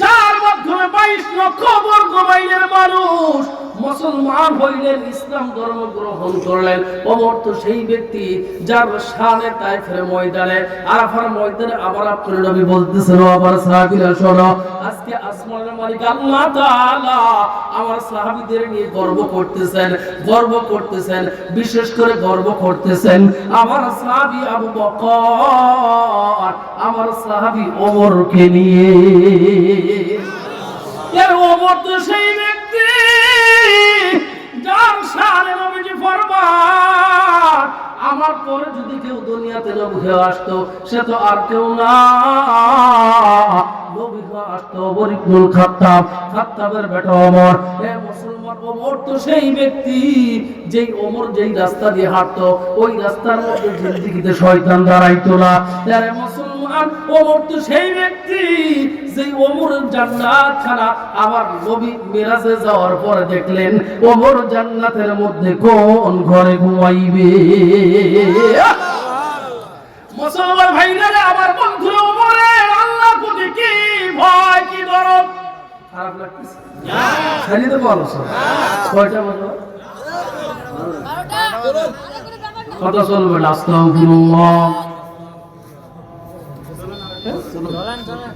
যার মাধ্যমে 22 লক্ষ বর্গ মাইলের মানুষ মুসলমান হইলেন, ইসলাম ধর্ম গ্রহণ করলেন। ওমর তো সেই ব্যক্তি যার শানে তায়েফের ময়দানে, আরাফার ময়দানে আবার আপনার নবী বলতেছেন, আবার সাহাবীরা শোনো, আজকে আসমানের মালিক আল্লাহ তাআলা আমার সাহাবীদের নিয়ে গর্ব করতেছেন, বিশেষ করে গর্ব করতেছেন আমার সাহাবী আবু বকর, আমার সাহাবী ওমরকে নিয়ে। এর ওমর তো সেই ব্যক্তি যার শানে নবীজি ফরমান, আমার পরে যদি কেউ দুনিয়াতে নবী হয়ে আসতো সে তো আর কেউ না, নবী হয়ে আসতো ওমর ইবনুল খাত্তাবের বেটা ওমর। এ মুসলমান, ওমর তো সেই ব্যক্তি যেই ওমর যেই রাস্তা দিয়ে হাঁটতো ওই রাস্তার মধ্যে জিন্দেগিতে শয়তান দাঁড়াইতো না। আরে মুসলমান, ওমর তো সেই ব্যক্তি যেই ওমরের জান্নাত খানা আবার নবী মিরাজে যাওয়ার পরে দেখলেন ওমর জান্নাতের মধ্যে কোন ঘরে ঘুমাইবে। মুসলমান ভাইরা, আমার বন্ধু ওমরের আল্লাহ প্রতি কি ভয়, কি দরদ। খারাপ লাগতেছে? খালি তো বলো কয়টা বলো, কথা চলবে না। আস্তাগফিরুল্লাহ।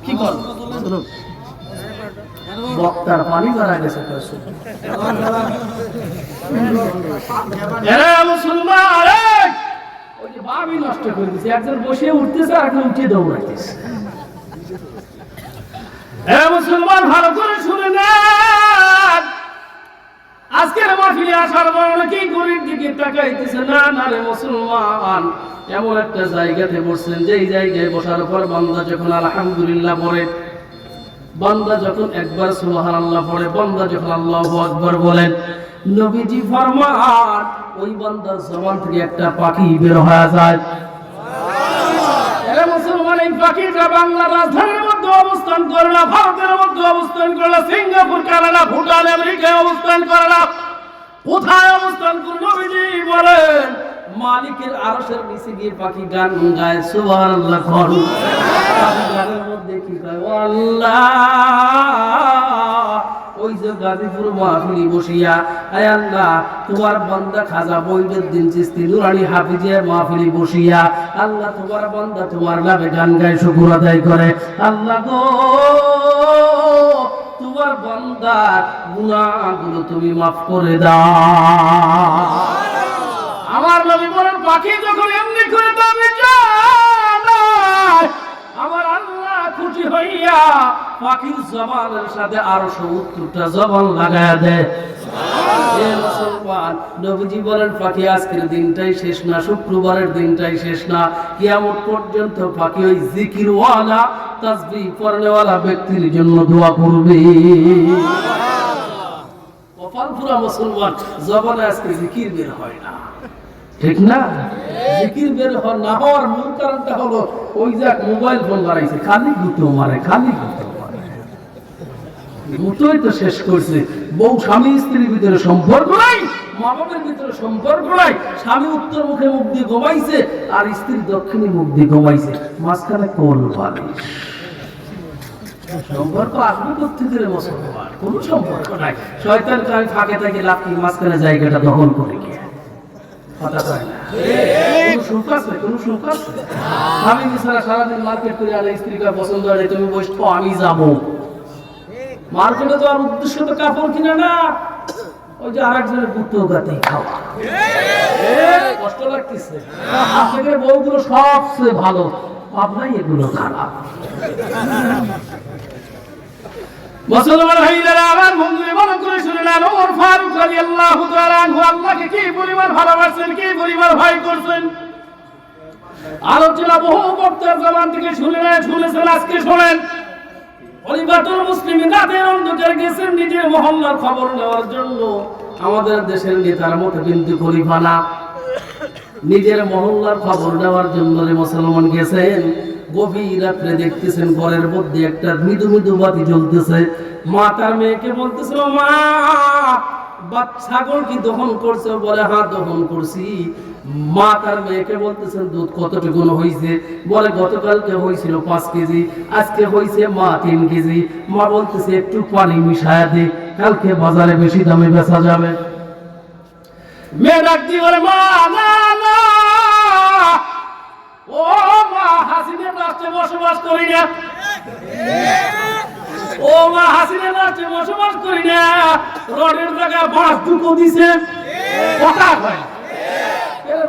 কি কর বক্তার পানি মারা গেছে। মুসলমান, ওই যে ভাবি নষ্ট করে দিচ্ছে, একজন বসে উঠতেছে আর একজন উঠে দৌড়াইতেছে। মুসলমান, ভালো করে শুনে নেন, আজকের মাহফিলে আসার পর অনেকেই গরিব দিকে তাকাইতেছে না। না রে মুসলমান, এমন একটা জায়গাতে বসছেন যেই জায়গায় বসার পর বান্দা যখন আলহামদুলিল্লাহ পড়ে, বান্দা যখন একবার সুবহানাল্লাহ পড়ে, বান্দা যখন আল্লাহু আকবার বলেন, নবীজি ফরমান ওই বান্দার জবান থেকে একটা পাখি বের হয়ে যায়। এরে মুসলমান, এই পাখিটা বাংলার রাজধানীর মধ্যে অবস্থান করে না, ভারতের মধ্যে অবস্থান করে না, সিঙ্গাপুর, কানাডা, ভুটান, আমেরিকায় অবস্থান করে না, কোথায় অবস্থান করে? নবীজি বলেন মালিকের আরশের নিচে গিয়ে পাখি গান গায়, সুবহানাল্লাহ। গানের মধ্যে কি গায়? আল্লাহ, ওই যে গাজীপুর মাহফিলি বসিয়া, আয় আল্লাহ তোমার বান্দা খাজা মঈনুদ্দিন চিশতি নুরানি হাফিজিয়া মাহফিলি বসিয়া, আল্লাহ তোমার বান্দা তোমার নামে গান গায়, শুকর আদায় করে। আল্লাহ গো, তোমার বান্দার গুনাহগুলো তুমি মাফ করে দাও। আমার নবী বলেন পাখি যখন এমনি করে দাবি জানায়, আমার আল্লাহ খুশি হইয়া পাখির জবানের সাথে আরো ৭০টা জবান লাগায়া দেয়। মুসলমান, নবীজি বলেন পাখি আজকের দিনটাই শেষ না, শুক্রবারের দিনটাই শেষ না, কিয়ামত পর্যন্ত পাখি ওই জিকিরওয়ালা, তাসবিহ পড়নেওয়ালা ব্যক্তির জন্য দোয়া করবে। কপাল পুরা মুসলমান, জবানে আজকে জিকির বের হয় না, ঠিক না? জিকির বের না হওয়ার মূল কারণটা হলো ওই যে মোবাইল ফোন বাড়াইছে, খালি গুতো মারে, খালি গুতো মারে, গুতোই তো শেষ করছে। বউ স্বামী স্ত্রীর ভিতরে সম্পর্ক নাই, মা বাবার ভিতরে সম্পর্ক নাই, স্বামী উত্তর মুখে মুখ দিয়ে ঘুমাইছে আর স্ত্রী দক্ষিণে মুখ দিয়ে ঘুমাইছে, মাঝখানে কোল বালিশ। সম্পর্ক আসবে কোথেকে রে মুসলমান? কোনো সম্পর্ক নাই। শয়তান কারণে ফাঁকে থাকে লাভ কি, মাঝখানে জায়গাটা দখল করে গিয়ে কথা কয় না। কোনো সুখ আছে? কোনো সুখ আছে? স্বামী বিছানা সারাদিন মার্কেট করে আলে, স্ত্রীকে পছন্দ হয় তুমি বসতো, আমি যাবো মার্কেটে যাওয়ার উদ্দেশ্য তো কাপড় কিনা না, ওই যে আরেকজনের গুতো গাতে খাওয়া। কষ্ট লাগতেছে? আপনাদের বউগুলো সবচেয়ে ভালো, আপনাই এগুলো খারাপ। মুসলমান ভাইরা আমার, বন্ধুরা ভালো করে শুনে নেন, ওমর ফারুক রাদিয়াল্লাহু তাআলা আনহু আল্লাহকে কি পরিমাণ ভালোবাসেন, কি পরিমাণ ভয় করছেন, আলোচনা বহু বক্তার জবান থেকে শুনেছেন। আজকে শোনেন, খলিফাতুল মুসলিমিন রাতের অন্ধকারে গেছেন নিজের মহল্লার খবর নেওয়ার জন্য। আমাদের দেশের নেতার মতো কিন্তু খলিফা না, নিজের মহল্লার খবর নেওয়ার জন্য মুসলমান গেছেন। গভীর রাত্রে দেখতেছেন ঘরের মধ্যে একটা মৃদু মৃদু বাতি জ্বলতেছে। মা তার মেয়েকে বলতেছে, মা ছাগল কি দহন করছো? বলে হ্যাঁ দহন করছি। মা তার মেয়েকে বলতেছেন দুধ কতটুকু হয়েছে? বলে গতকালকে হয়েছিল 5 কেজি, আজকে হয়েছে মা 3 কেজি। মা বলতেছে একটু পানি মিশায়া দে, কালকে বাজারে বেশি দামে বেচা যাবে। মেয়ে ডাক দিয়ে বলে, মা না না, ও মা হাসিনের রাষ্ট্রে বসবাস করি না, ও মা হাসিনের রাষ্ট্রে বসবাস করি না, রডের জায়গায় বাঁশ দুটো দিছে। কথা হয়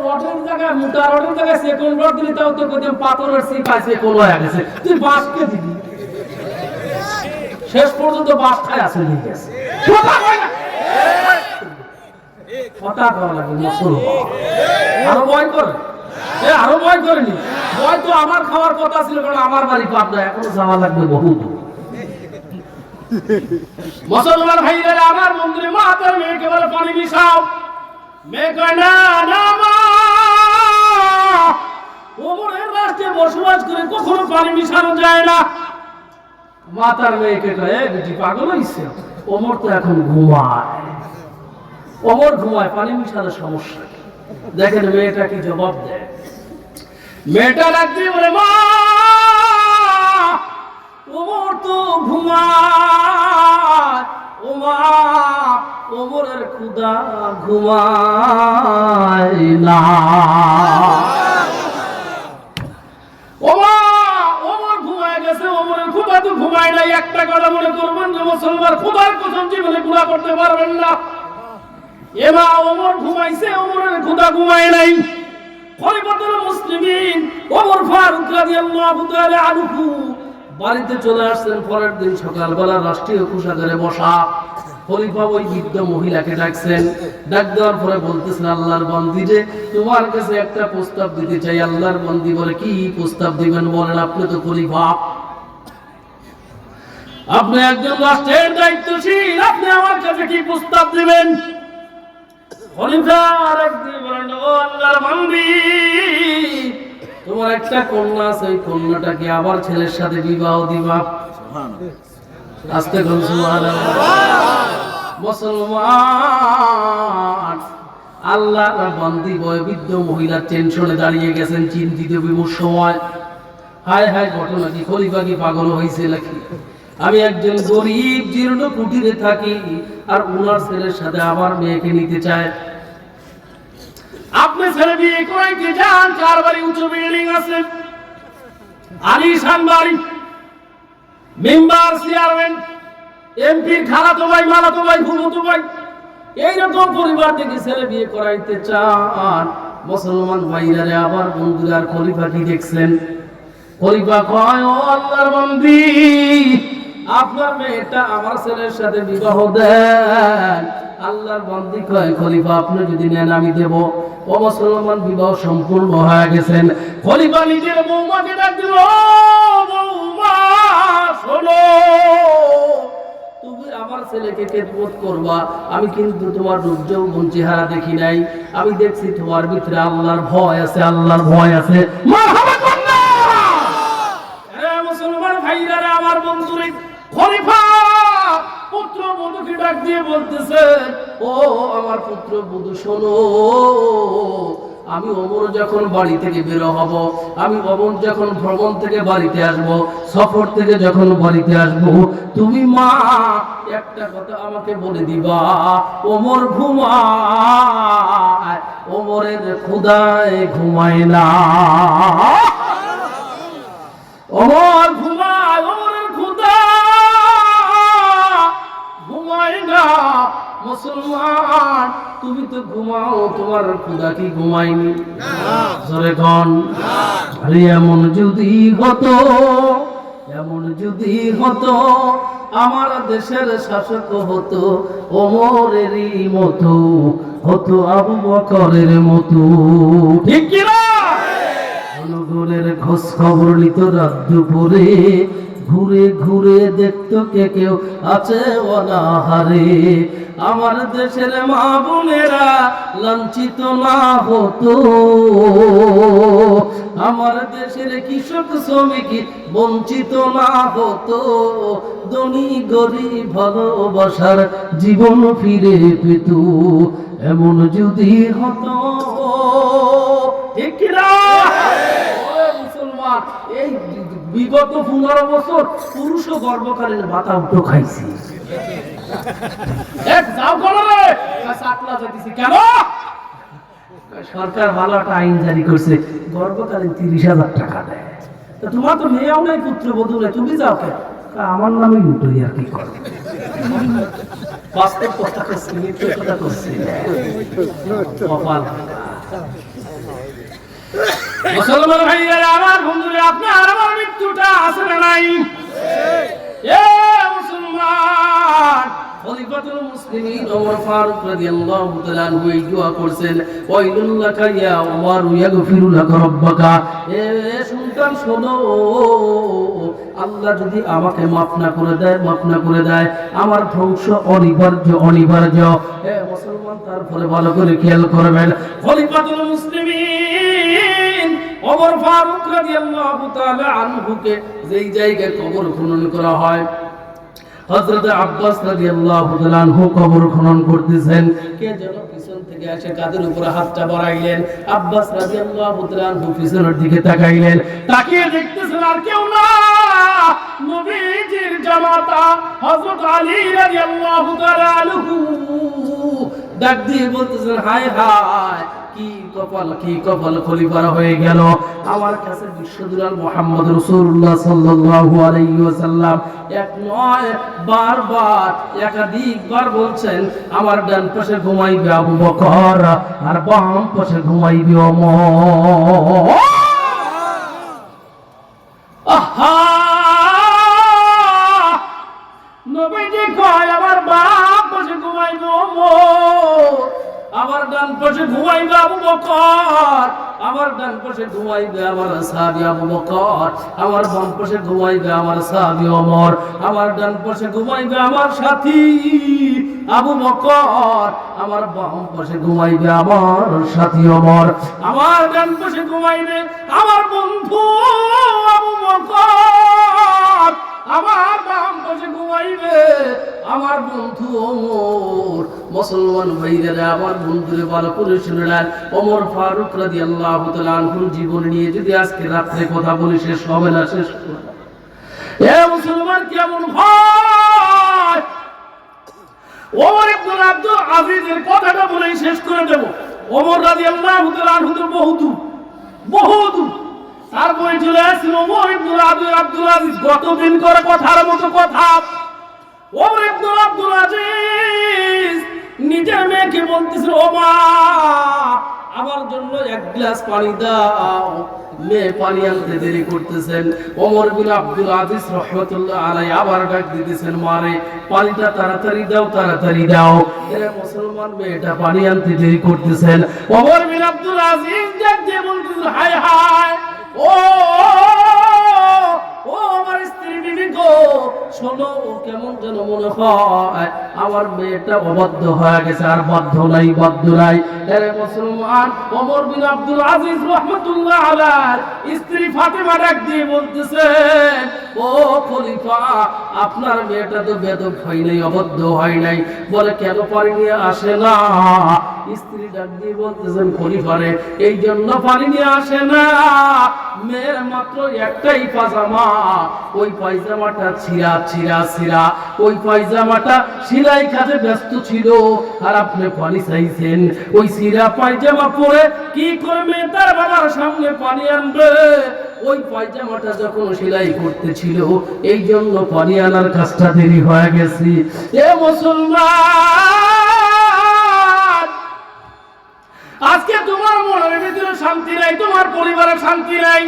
রডের জায়গায় মোটা রডের জায়গায় সেকেন্ড রড দিলি তাও তো কত পাথরের সিপাই সেকেন্ড হয়ে গেছে, তুই বাঁশকে দিবি। শেষ পর্যন্ত বাঁশ খায় আসে নিয়ে গেছে। কথা হয় না, কথা করা লাগে মুসলমান। আরো ভয় করে, আরো ভয় করেনি। ভয় তো আমার খাওয়ার কথা ছিল, কারণ আমার বাড়ি পাবনা, এখনো যাওয়া লাগবে বহু দূর। মুসলমান ভাইরা আমার মন্দিরে মা তার মেয়েকে বলে পানি মিশাও। মেয়ে কয় না না মা, ওমরের রাষ্ট্রে বসবাস করে কখনো পানি মিশানো যায় না। মা তার মেয়েকে কয়, এ বেটি পাগল হইছে, ওমর তো এখন ঘুমায়, ওমর ঘুমায়, পানি মিশানোর সমস্যা। দেখেন মেয়েটা কি জবাব দেয়। মেয়েটা রাখতে বলে, মা ওমর তো ঘুমায়, ও মা ওমরের ক্ষুধা ঘুমায় না। ও মা ওমর ঘুমায় গেছে, ওমরের ক্ষুধা তো ঘুমায় নাই। একটা কথা মনে করবেন যে মুসলমান ক্ষুধার কসম জীবনে গুনাহ করতে পারবেন না। এ মা ওমর ঘুমাইছে, ওমরের ক্ষুধা ঘুমায় নাই। খলিফাতুল মুসলিমিন ওমর ফারুক রাদিয়াল্লাহু তাআলা আনহু বাড়িতে চলে আসছেন। পরের দিন সকালবেলা রাষ্ট্রীয় কোষাগারে বসা। খলিফা ওই বৃদ্ধ মহিলাকে ডাকছেন। ডাক দেওয়ার পরে বলতেছেন, আল্লাহর বান্দি রে, তোমার কাছে একটা প্রস্তাব দিতে চাই। আল্লাহর বান্দি বলে, কি প্রস্তাব দিবেন বলেন, আপনি তো খলিফা, আপনি একজন রাষ্ট্রের দায়িত্বশীল, আপনি আমার কাছে কি প্রস্তাব দিবেন? খলিফা রাখতে বলেন, ও আল্লাহর বান্দি, তোমার একটা কন্যা আছে, ওই কন্যাটাকে আবার ছেলের সাথে বিবাহ দিবা। আস্তে করে সুবহানাল্লাহ। মুসলমান আল্লাহর বান্দি বয়োবৃদ্ধ মহিলা টেনশনে দাঁড়িয়ে গেছেন, চিন্তিত বিমুখ সময়। হায় হায়, ঘটনা কি? খলিফা কি পাগল হয়েছে নাকি? আমি একজন গরিব জীর্ণ কুটিরে থাকি, আর ওনার ছেলের সাথে আমার মেয়েকে নিতে চায়। আপনি ছেলে বিয়ে করাইতে যান, 4 বাড়ি উঁচু বিল্ডিং আছে, আলিশান বাড়ি, মেম্বার, চেয়ারম্যান, এমপির খালাতো ভাই, মালাতো ভাই, ফুফাতো ভাই, এইরকম পরিবার থেকে ছেলে বিয়ে করাইতে চান। মুসলমান ভাইরা রে, আবার বন্ধুরা, খলিফা কি দেখছেন? খলিফা কয়, ও আল্লাহর বান্দি, আপনার মেয়েটা আমার ছেলের সাথে বিবাহ দেন। আল্লাহর বান্দি কয়, খলিফা আপনি যদি নেন আমি দেব। ও মুসলমান, বিবাহ সম্পূর্ণ হয়ে গেছেন। খলিফা নিজের বৌমাকে ডাক দিল, ও বৌমা শোনো, তুমি আমার ছেলেকে খেদমত করবা। আমি কিন্তু তোমার রূপ যৌবন চেহারা দেখি নাই, আমি দেখছি তোমার ভিতরে আল্লাহর ভয় আছে, আল্লাহর ভয় আছে। মারহাবা কন্যা। মুসলমান ভাইরা আমার বন্ধুরে, খলিফা পুত্রবধূকে ডাক দিয়ে বলতেছে, ও আমার পুত্রবধূ শোনো, আমি ওমর যখন বাড়ি থেকে বের হব, আমি ওমর যখন ভ্রমণ থেকে বাড়িতে আসব, সফর থেকে যখন বাড়িতে আসব, তুমি মা একটা কথা আমাকে বলে দিবা, ওমর ঘুমায়, ওমরের ক্ষুধায় ঘুমায় না। ওমর ঘুমায়, ওমরের ক্ষুধা ঘুমায় না। মুসলমান, তুমি তো ঘুমাও, তোমার ক্ষুধা কি ঘুমায়নি? জোরে কোন? আরে এমন যদি হতো, এমন যদি হতো, আমার দেশের শাসক হতো ওমরেরই মতো, হতো আবু বকরের মতো। ঠিক কি না? জনগণের খোঁজ খবর নিত রাত দুপুরে, ঘুরে ঘুরে দেখতো কে কেউ আছে অনাহারে। আমার দেশের মা বোনেরা লাঞ্ছিত না হতো, আমার দেশের কৃষক শ্রমিক বঞ্চিত না হতো, ধনী গরিব ভালোবাসার জীবন ফিরে পেত। এমন যদি হতো, ঠিক কিনা মুসলমান? এই বিগত 15 বছর পুরুষও গর্ভকালীন ভাতা উঠো খাইছি। সরকার ভালো একটা আইন জারি করছে, গর্ভকালীন 30,000 টাকা দেয়। তোমার তো মেয়েও নাই, পুত্রবধূ নাই, তুমি যাও কে? আমার নামে উঠোই আর কি করো। বাস্তব কথা করছি, মিথ্যে কথা করছি। মুসলমান ভাইয়েরা আমার, বন্ধুরা, আপনার আমার মৃত্যুটা আছে না নাই? মুসলমান খলিফাতুল মুসলিমিন ওমর ফারুক রাদিয়াল্লাহু তাআলা আনহু এই দোয়া করছেন, ওয়াইলুল লাকা ইয়া ওমর ইয়াগফিরু লাকা রাব্বাকা। এ সন্তান শোনো, আল্লাহ যদি আমাকে মাফ না করে দেয়, আমার ধ্বংস অনিবার্য অনিবার্য। মুসলমান তারপরে ভালো করে খেয়াল করবেন, খলিফাতুল মুসলিমিন ওমর ফারুক রাদিয়াল্লাহু তাআলা আনহুকে যেই জায়গায় কবর খনন করা হয়, হযরত আব্বাস রাদিয়াল্লাহু তাআলা আনহু কবর খনন করতেছেন, কে যেন পিছন থেকে এসে কাঁধের উপরে হাতটা বাড়াইলেন। আব্বাস রাদিয়াল্লাহু তাআলা আনহু পিছনের দিকে তাকাইলেন, তাকিয়ে দেখতেছেন আর কেউ না, নবীজির জামাতা হযরত আলী রাদিয়াল্লাহু তাআলা আনহু। ডাক দিয়ে বলতেছেন, হায় হায়, কি কপাল খলিফার হয়ে গেল। আমার কাছে বিশ্বদুলাল মুহাম্মদ রাসূলুল্লাহ সাল্লাল্লাহু আলাইহি ওয়াসাল্লাম এক নয় বারবার একাধিকবার বলছেন, আমার ডান পাশে ঘুমাইবে আবু বকর আর বাম পাশে ঘুমাইবে ওমর। আহা, নবীজি কয় আমার বাম পাশে ঘুমাইবে ওমর, আমার ডান পাশে ঘুমাইবে আবু বকর, আমার ডান পাশে ঘুমাইবে আমার সাহাবী আবু বকর, আমার বাম পাশে ঘুমাইবে আমার সাহাবী ওমর, আমার ডান পাশে ঘুমাইবে আমার সাথী আবু বকর, আমার বাম পাশে ঘুমাইবে আমার সাথী ওমর, আমার ডান পাশে ঘুমাইবে আমার বন্ধু আবু বকর, আমার বাম পাশে ঘুমাইবে আমার বন্ধু ওমর। মুসলমান ভাইরা আমার, বন্ধুরে ভালো করে শুনে নেন, ওমর ফারুক রাদিয়াল্লাহু তাআলা আনহুর জীবন নিয়ে যদি আজকে রাত্রে কথা বলি শেষ হবে না, শেষ হবে না। এ মুসলমান, কেমন ভাই, ওমর ইবনে আব্দুল আজিজের কথাটা বলেই শেষ করে দেব। ওমর রাদিয়াল্লাহু তাআলা আনহু তো বহুদূর তারপরে চলে আসছিল ওমর ইবনে আব্দুল আজিজ, গতদিন করে কথার মতো কথা। ওমর ইবনে আব্দুল আজিজ নিজের মেয়েকে বলতেছিল, ও মা, আমার জন্য এক গ্লাস পানি দাও। মেয়ে পানি আনতে দেরি করতেছেন। ওমর বিন আব্দুল আজিজ রাহমাতুল্লাহ আলাইহি আবার ডাক দিতেছেন, মারে পানিটা তাড়াতাড়ি দাও, তাড়াতাড়ি দাও। এরা মুসলমান মেয়েটা পানি আনতে দেরি করতেছেন। ওমর বিন আব্দুল আজিজ ডাক দিয়ে বলতেছেন, হায় হায়, ও আমার স্ত্রী বিবি গো, শোনো, কেমন যেন মনে হয় আমার মেয়েটা অবাধ্য হয়ে গেছে, আর বাধ্য নাই। এরে মুসলমান, ওমর বিন আব্দুল আজিজ রাহমাতুল্লাহ আলাইহি স্ত্রী ফাতেমা ডাক দিয়ে বলতেছেন, ও খলিফা, আপনার মেয়েটা তো বেদক হয় নাই, অবাধ্য হয় নাই, বলে কেন পানি নিয়ে আসে না? স্ত্রী ডাক দিয়ে বলতেছেন, খলিফারে, এই জন্য পানি নিয়ে আসে না, মেয়ের মাত্র একটাই পাজামা, ওই পায়জামাটা ছিঁড়া, ওই পায়জামাটা সেলাই কাজে ব্যস্ত ছিল, আর আপনি পানি চাইছেন। ওই ছিঁড়া পায়জামা পরে কি করবে, তার বাবার সামনে পানি আনবে? ওই পায়জামাটা যখন সেলাই করতেছিল, এই জন্য পানি আনার কাজটা দেরি হয়ে গেছে। এ মুসলমান, আজকে তোমার মনের ভিতরে শান্তি নাই, তোমার পরিবারের শান্তি নাই।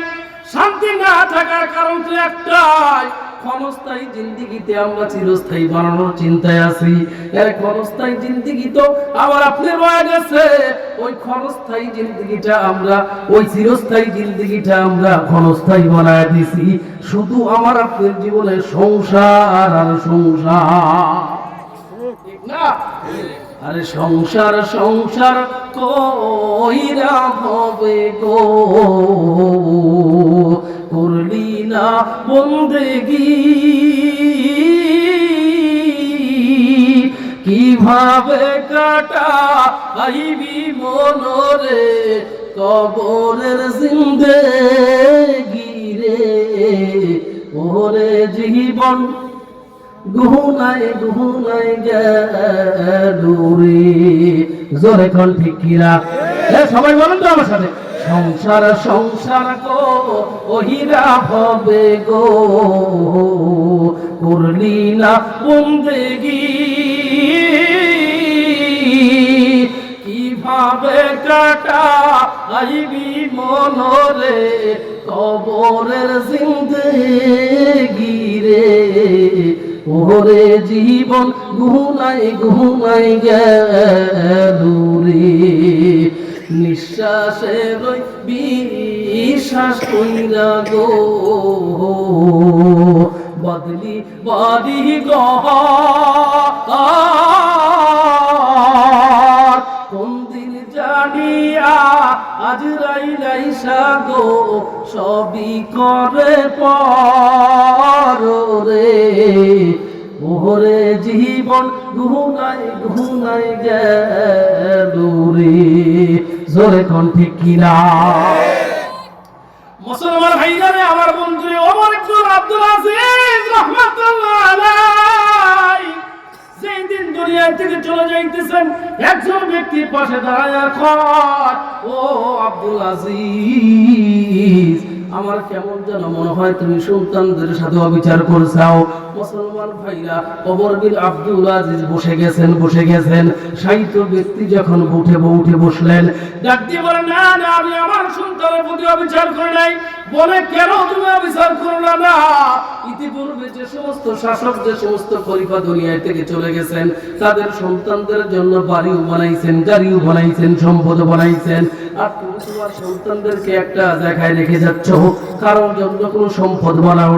শান্তি না থাকার কারণ তো একটাই, ক্ষণস্থায়ী জিন্দেগিতে আমরা চিরস্থায়ী বানানোর চিন্তায় আছি। এর ক্ষণস্থায়ী জিন্দেগি তো আমার আপনি রয়ে গেছে, ওই ক্ষণস্থায়ী জিন্দেগিটা আমরা, ওই চিরস্থায়ী জিন্দেগিটা আমরা ক্ষণস্থায়ী বানায় দিছি শুধু আমার আপনার জীবনে সংসার আর সংসার, ঠিক না? আরে সংসার সংসার কইরা হবে গো, করলি না বন্দেগি, কিভাবে কাটাইবি মনরে কবরের জিন্দেগি রে, ওরে জীবন গুহুনায় গুহুনায় গেলুরে। জোরে কোন ঠিক কিনা? সবাই বলেন তো আমার সাথে, সংসার সংসার গো ওহিরা হবে গো, করলি না বন্দেগি, কিভাবে কাটাইবি মনরে কবরের জিন্দেগি রে, ওরে জীবন গুহুনায় গুহুনায় গেলুরে। নিঃশ্বাসে রই বিশ্বাস কইরা গো, বদলি বাড়ি গহ কোন দিন জানিয়া আজরাইল গো, সবই করে পরে ওরে জীবন গুহুনায় গুহুনায় গেলুরে। জোরে কোন ঠিক কিনা? মুসলমান ভাইরা রে, আমার বন্ধু ওমর ইবনে আব্দুল আজিজ রাহমাতুল্লাহ আলাইহি যেই দিন দুনিয়া থেকে চলে যাইতেছেন, একজন ব্যক্তির পাশে দাঁড়ায় কয়, ও আব্দুল আজিজ, আমার কেমন যেন মনে হয় তুমি সন্তানদের সাথে অবিচার করছাও। মুসলমান ভাইরা, ওমর বিন আব্দুল আজিজ বসে গেছেন। সাহিত্য ব্যক্তি যখন উঠে বসলেন, ডাক দিয়ে বলে, না না, আমি আমার সন্তানের প্রতি অবিচার করি নাই। বলে, কেন তুমি অবিচার করলে না? ইতিপূর্বে যে সমস্ত শাসক, যে সমস্ত খলিফা দুনিয়া থেকে চলে গেছেন, তাদের সন্তানদের জন্য বাড়িও বানাইছেন, গাড়িও বানাইছেন, সম্পদ বানাইছেন, আর তুমি তোমার সন্তানদেরকে একটা জায়গায় রেখে যাচ্ছ, কারোর জন্য কোনো সম্পদ বানাও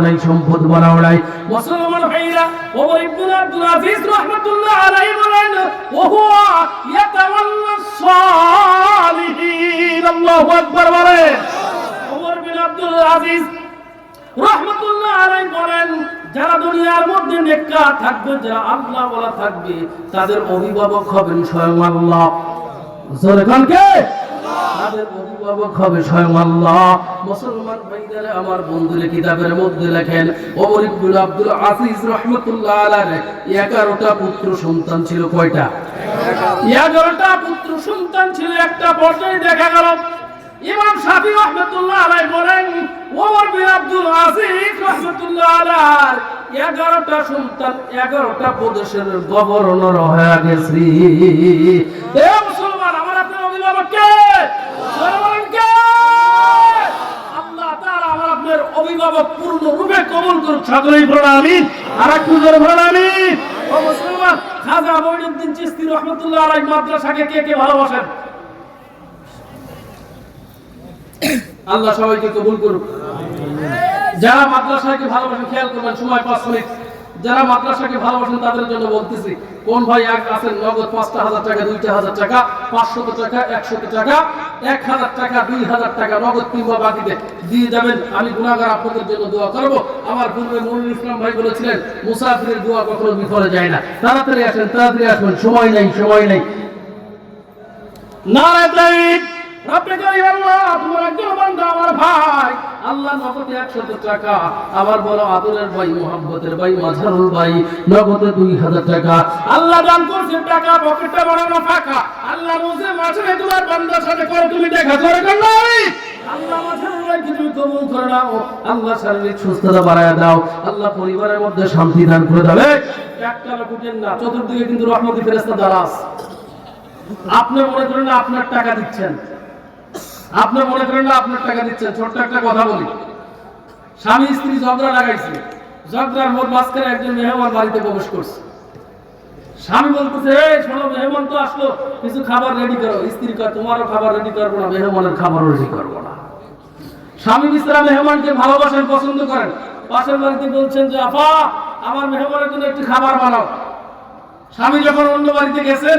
নাই। মুসলমান ভাইরা, ওমর ইবনে আব্দুল আজিজ রাহমাতুল্লাহ আলাইহি বলেন, ওহুয়া ইয়াতাওয়াল্লাস সালিহিন। আল্লাহু আকবার বলেন। ওমর বিন আব্দুল আজিজ রাহমাতুল্লাহ আলাইহি বলেন, যারা দুনিয়ার মধ্যে নেককার থাকবে, যারা আল্লাহ ওয়ালা থাকবে, তাদের অভিভাবক হবেন স্বয়ং আল্লাহ। জোরে কোন কে? তাদের অভিভাবক হবে স্বয়ং আল্লাহ। মুসলমান ভাইরা, আমার বন্ধুরা কিতাবের মধ্যে লেখেন, ওমর ইবনে আব্দুল আজিজ রাহমাতুল্লাহ আলাইহি 11টা পুত্র সন্তান ছিল। কয়টা? 11টা পুত্র সন্তান ছিল। একটা পর্যায়ে দেখা গেল ইমাম শাফি রাহমাতুল্লাহ আলাইহি বলেন, ওমর বিন আব্দুল আজিজ রাহমাতুল্লাহ আলাইহি 11টা সন্তান 11টা প্রদেশের গভর্নর হয়ে গেছে। এ মুসলমান, আমার আপনার অভিভাবক কে? আল্লাহ তাআলা আমার আপনার অভিভাবক পূর্ণ রূপে কবুল করুন। সকলেই বলুন আমিন। আর একটু জোরে বলুন আমিন। ও মুসলমান, খাজা মঈনুদ্দিন চিশতি রাহমাতুল্লাহ আলাইহি মাদ্রাসাকে কে ভালোবাসেন? আল্লাহ সবাইকে কবুল করুন। যারা মাদ্রাসাকে ভালোবাসেন খেয়াল করবেন, সময় 5 মিনিট। যারা মাদ্রাসাকে ভালোবাসেন তাদের জন্য বলতেছি, কোন ভাই আছেন নগদ 5,000 টাকা, 2,000 টাকা, 500 টাকা, 100 টাকা, 1000 টাকা, 2000 টাকা নগদ কিংবা বাকিতে দিয়ে যাবেন। আমি গুনাহগার আপনাদের জন্য দোয়া করব। আমার পূর্বে নুরুল ইসলাম ভাই বলেছিলেন, মুসাফিরের দোয়া কখনো বিফলে যায় না। তাড়াতাড়ি আসবেন, সময় নাই। নারায়ে তাকবীর। রব্বে কারীম আল্লাহ, তোমার একজন বান্দা আমার ভাই, আল্লাহ নগদে 100 টাকা, আমার বড় আদরের ভাই, মুহাব্বতের ভাই, মাঝারুল ভাই নগদে 2000 টাকা আল্লাহ দান করছে। টাকা পকেটে বানানো ফাঁকা, আল্লাহ রোজে মাসে তোমার বান্দার সাথে করে তুমি দেখা করে করলাই। আল্লাহ মাঝারুল ভাইকে তুমি কবুল করে নাও। আল্লাহ শারীরিক সুস্থতা বাড়ায় দাও। আল্লাহ পরিবারের মধ্যে শান্তি দান করে দাও। একটা লুটেন না, চতুর্দিকে কিন্তু রহমতের ফেরেশতা দ্বারা আছে। আপনি মনে করেন না আপনার টাকা দিচ্ছেন, ছোট্ট একটা কথা বলি, স্বামী স্ত্রী ঝগড়া লাগাইছে, ঝগড়ার মোট মাঝখানে একজন মেহমান বাড়িতে প্রবেশ করছে। স্বামী বলতেছে, এই শোনো, মেহমান তো আসলো, কিছু খাবার রেডি করো। স্ত্রী কয়, তোমারও খাবার রেডি করবো না, মেহমানের খাবারও রেডি করবো না। স্বামী বিছরা মেহমানকে ভালোবাসেন, পছন্দ করেন। পাশের বাড়িতে বলছেন যে, আপা আমার মেহমানের জন্য একটু খাবার বানাও। স্বামী যখন অন্য বাড়িতে গেছেন,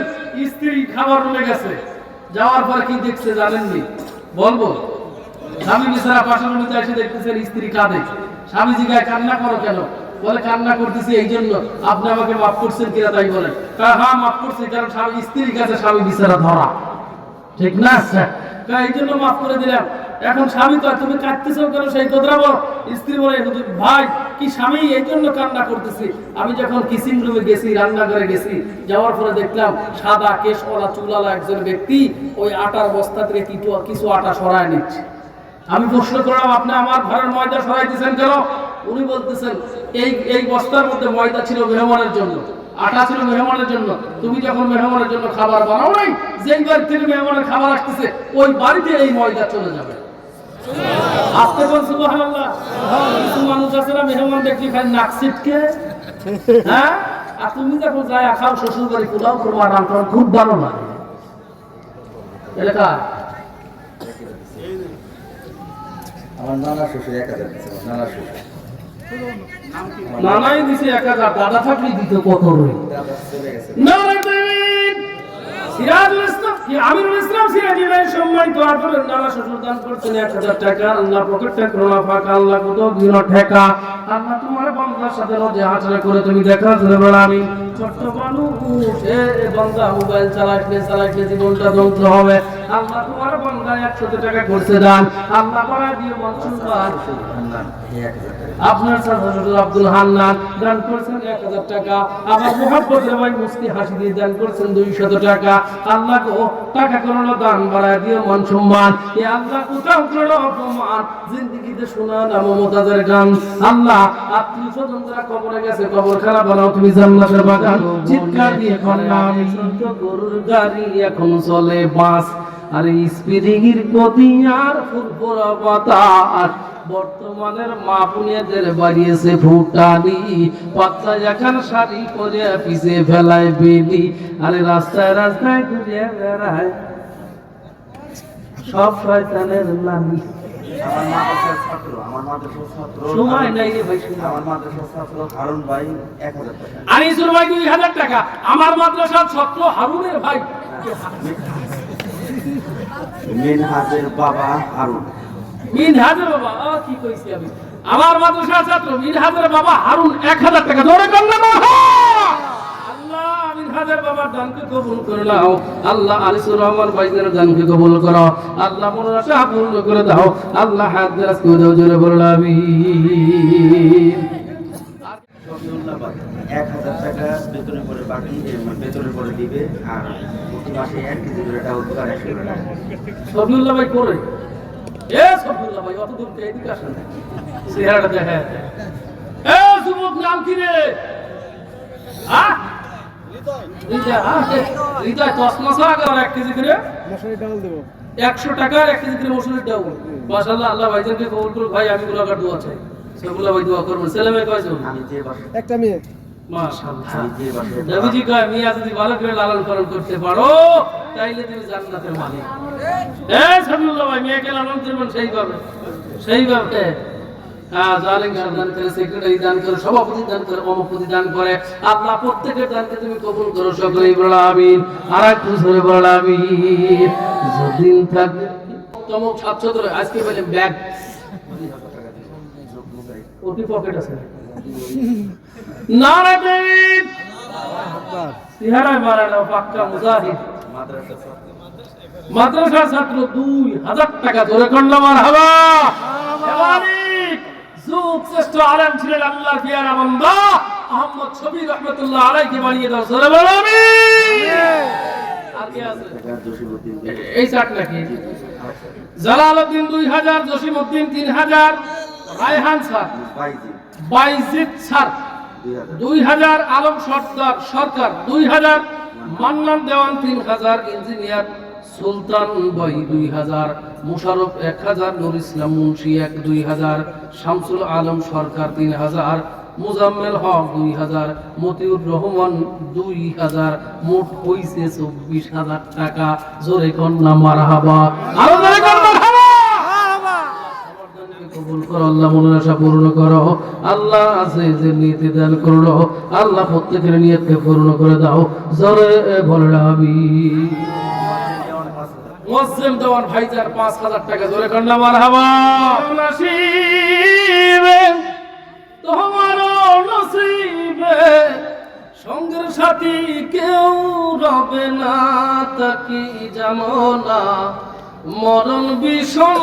স্ত্রী খাবার রুমে গেছে। যাওয়ার পর কি দেখছে জানেননি? বলবো। স্বামী বিছরা পাশের রুমে এসে দেখতেছেন স্ত্রী কাঁদে। স্বামী জিজ্ঞাসা, কান্না করো কেন? বলে, কান্না করতেছি এই জন্য, আপনি আমাকে মাফ করছেন কিনা তাই বলেন। হ্যাঁ মাফ করছি, কারণ স্বামী স্ত্রীর কাছে স্বামী বিছরা ধরা, ঠিক না? এই জন্য মাফ করে দিলাম। এখন স্বামী কয়, তুমি কাঁদতেছো কেন সেই কথা বলো। স্ত্রী বলে, ভাই কি স্বামী এই জন্য কান্না করতেছি, আমি যখন কিচিং রুমে গেছি, রান্নাঘরে গেছি, যাওয়ার পরে দেখলাম সাদা কেশওয়ালা চুলালা একজন ব্যক্তি ওই আটার বস্তা থেকে কিছু আটা সরায় নিচ্ছে। আমি প্রশ্ন করলাম, আপনি আমার ঘরের ময়দা সরাইতেছেন কেন? উনি বলতেছেন, এই বস্তার মধ্যে ময়দা ছিল মেহমানের জন্য, আটা ছিল মেহমানের জন্য। তুমি যখন মেহমানের জন্য খাবার বানাও নাই, যেই বাড়ি থেকে মেহমানের খাবার আসতেছে ওই বাড়িতে এই ময়দা চলে যাবে। আস্তে বল সুবহানাল্লাহ। কিছু মানুষ আছে না, মেহমান দেখলে খালি নাক ছিটকে, হ্যাঁ? আর তুমি যখন যায় খাও শ্বশুর বাড়ি, পোলাও করবো, আর রান্না খুব ভালো লাগে। এলাকা আমার নানা শ্বশুর 1000 দিয়েছে। নানা শ্বশুর নানাই দিছে 1000, দাদা থাকলে দিত কত রই। দাদা চলে গেছে। সিরাজুল ইসলাম আমিরুল ইসলাম সিরাজি ভাই সম্মানিত আদরের নানা শ্বশুর দান করছেন 1000 টাকা। আল্লাহ পকেটটা করোনা ফাঁকা, আল্লাহ কত দিন ঠেকা। আল্লাহ তোমার বান্দার সাথে রোজে হাজরা করে তুমি দেখা যাবে। আমি ছোট্ট মানুষ, এ বান্দা মোবাইল চালাইতে জীবনটা ধ্বংস হবে। আল্লাহ তোমার বান্দা 100 টাকা করছে দান, আল্লাহ বাড়া দিয়ে মনসুরবার আপনার শ্বশুর আব্দুল হান্নান দান করছেন 1000 টাকা। আমার মুহাব্বতের ভাই মুস্তি হাসি দিয়ে দান করছেন 200 টাকা। আল্লাহ গো, টাকা করলো দান বাড়ায় দিও মান সম্মান। এ আল্লাহ কোথাও করলো অপমান, জিন্দেগিতে শোনা না মমতাজের গান। আল্লাহ আত্মীয় স্বজন যারা কবরে গেছে, কবরখানা বানাও তুমি জান্নাতের বাগান। চিৎকার দিয়ে কন্যা আমি সন্ত গরুর গাড়ি এখন চলে বাস, আর স্পিরিংয়ের গতি আর ফুরফুরা বাতাস। বর্তমানের মা বুনিয়াদের বাড়িয়েছে ফুটানি, বাচ্চা এখন শাড়ি পরে পিছে ফেলায় বেলি, আরে রাস্তায় রাস্তায় ঘুরে বেড়ায় সব শয়তানের লামি। আমার মাদ্রাসার ছাত্র, আমার মাদ্রাসার ছাত্র সময় নাই রে ভাই। আমার মাদ্রাসার ছাত্র হারুন ভাই 1000 টাকা। আনিসুর ভাই 2000 টাকা। আমার মাদ্রাসার ছাত্র হারুনের ভাই মিনহাজের বাবা হারুন। মিনহাজের বাবা, কি কইছি আমি? আমার মাদ্রাসার ছাত্র মিনহাজের বাবা হারুন 1000 টাকা। জোরে করলাম আল্লাহ মিনহাজের বাবার দানকে কবুল করে নাও। আল্লাহ আনিসুর রহমান ভাইদের দানকে কবুল করো। আল্লাহ মনের আশা পূর্ণ করে দাও। আল্লাহ হাত দেরাজ করে দাও। জোরে বললাম আমিন। শফিউল্লাহ ভাই 1000 টাকা বেতনের পরে বাকি, বেতনের পরে দিবে। আর প্রতি মাসে 1 কেজি করে টাকা উপকার 100 টাকা। শফিউল্লাহ ভাই করে, এ শফিউল্লাহ ভাই অত দূর থেকে এদিকে আসেন, চেহারাটা দেখে। এ যুবক, নাম কি রে? হ্যাঁ হৃদয় 10 মাস আগে 1 কেজি করে মসুরির ডাউল দেব। 100 টাকার 1 কেজি করে মসুরির ডাউল। মাশাআল্লাহ, আল্লাহ ভাইজানকে কবুল করুক। ভাই আমি গুনাহগার, দোয়া চাই। সেগুলা ভাই দোয়া করবেন। ছেলে মেয়ে কয়জন? আমি যে বাসা, একটা মেয়ে। মাশাআল্লাহ। আমি যে বাসা নবীজি কয়, মিয়া যদি ভালো করে লালন পালন করতে পারো তাইলে তুমি জান্নাতের মালিক। এই সাবিউল্লাহ ভাই, মেয়েকে লালন করবেন সেই করবে, সেই করবে। জালিম দান করে, সেক্রেটারি দান করে, সভাপতি দান করে, সভাপতি দান করে। আল্লাহ প্রত্যেকের দানকে তুমি কবুল করো। সকলেই বলো আমিন। আর একটু জোরে বলো আমিন। যতদিন থাকবে তমক ছাত্র আজকে বলে ব্যাগ ওটি পকেট আছে নারে দেব সিহারায় মারানো পাক্কা মুজাহিদ। মাদ্রাসা ছাত্র 2000 টাকা। জোরে করলাম মারহাবা। যুগ শ্রেষ্ঠ আলেম ছিলেন আল্লাহর পিয়ারা বান্দা আহমদ শফি রহমাতুল্লাহ আলাইহি বানিয়ে দাও। জোরে বলো আমিন। আর কি আছে? এই চাট নাকি? Jalaluddin 2000, Jasimuddin 3000, Raihan sir, Bayezid sir 2000, Alam Sarkar 2000, Mannan Dewan 3000, engineer Sultan ভাই 2000, মুশারফ 1000, নুর ইসলাম মুন্সি 2000, শামসুল আলম সরকার 3000, মুজাম্মেল হক 2000, মতিউর রহমান 2000, মোট হইছে 24,000 টাকা। জোরে কন্যা মারহাবা, আরো জোরে কন্যা মারহাবা। কবুল করো আল্লাহ, মনের আশা পূর্ণ করো আল্লাহ, আছে যে নিয়তে দান করলো আল্লাহ প্রত্যেকের নিয়তকে পূর্ণ করে দাও। জোরে বলেন আমিন। মুসলিম দেওয়ান ভাইজান 5000 টাকা। জোরে কন্যা মারহাবা। নসিবে তোমারও নসিবে সঙ্গের সাথী কেউ রবে না, তাকি জানো না মরণ বিষম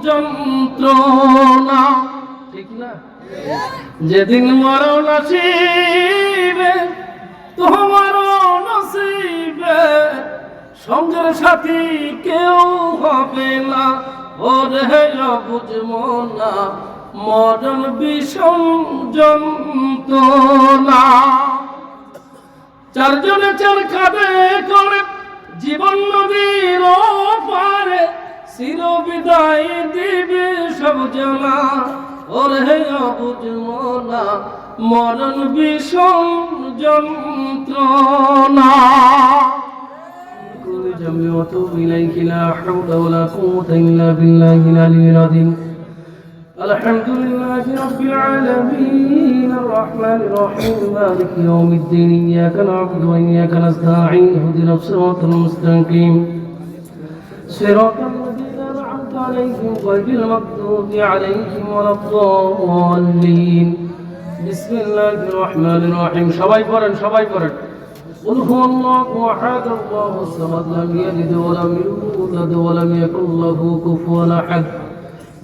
যন্ত্রণা। ঠিক না? যেদিন মরণ আসিবে তোমারও নসিবে সঙ্গের সাথী কেউ হবে না, ওরে বুঝবো না মরণ বিষম যন্ত্রণা। চারজনে চার কাঁধে করে জীবন নদীর পারে চির বিদায় দিবে সব জানা, ওরে বুঝবো না মরণ বিষম যন্ত্রণা। وأتوب إليك لا حول ولا قوة إلا بالله العلي العظيم. الحمد لله رب العالمين الرحمن الرحيم مالك يوم الدين إياك نعبد وإياك نستعين اهدنا الصراط المستقيم صراط الذين أنعمت عليهم غير المغضوب عليهم ولا الضالين. بسم الله الرحمن الرحيم. সবাই পড়েন قل هو الله أحد الله الصمد لم يلد ولم يولد ولم يكن له كفوا أحد.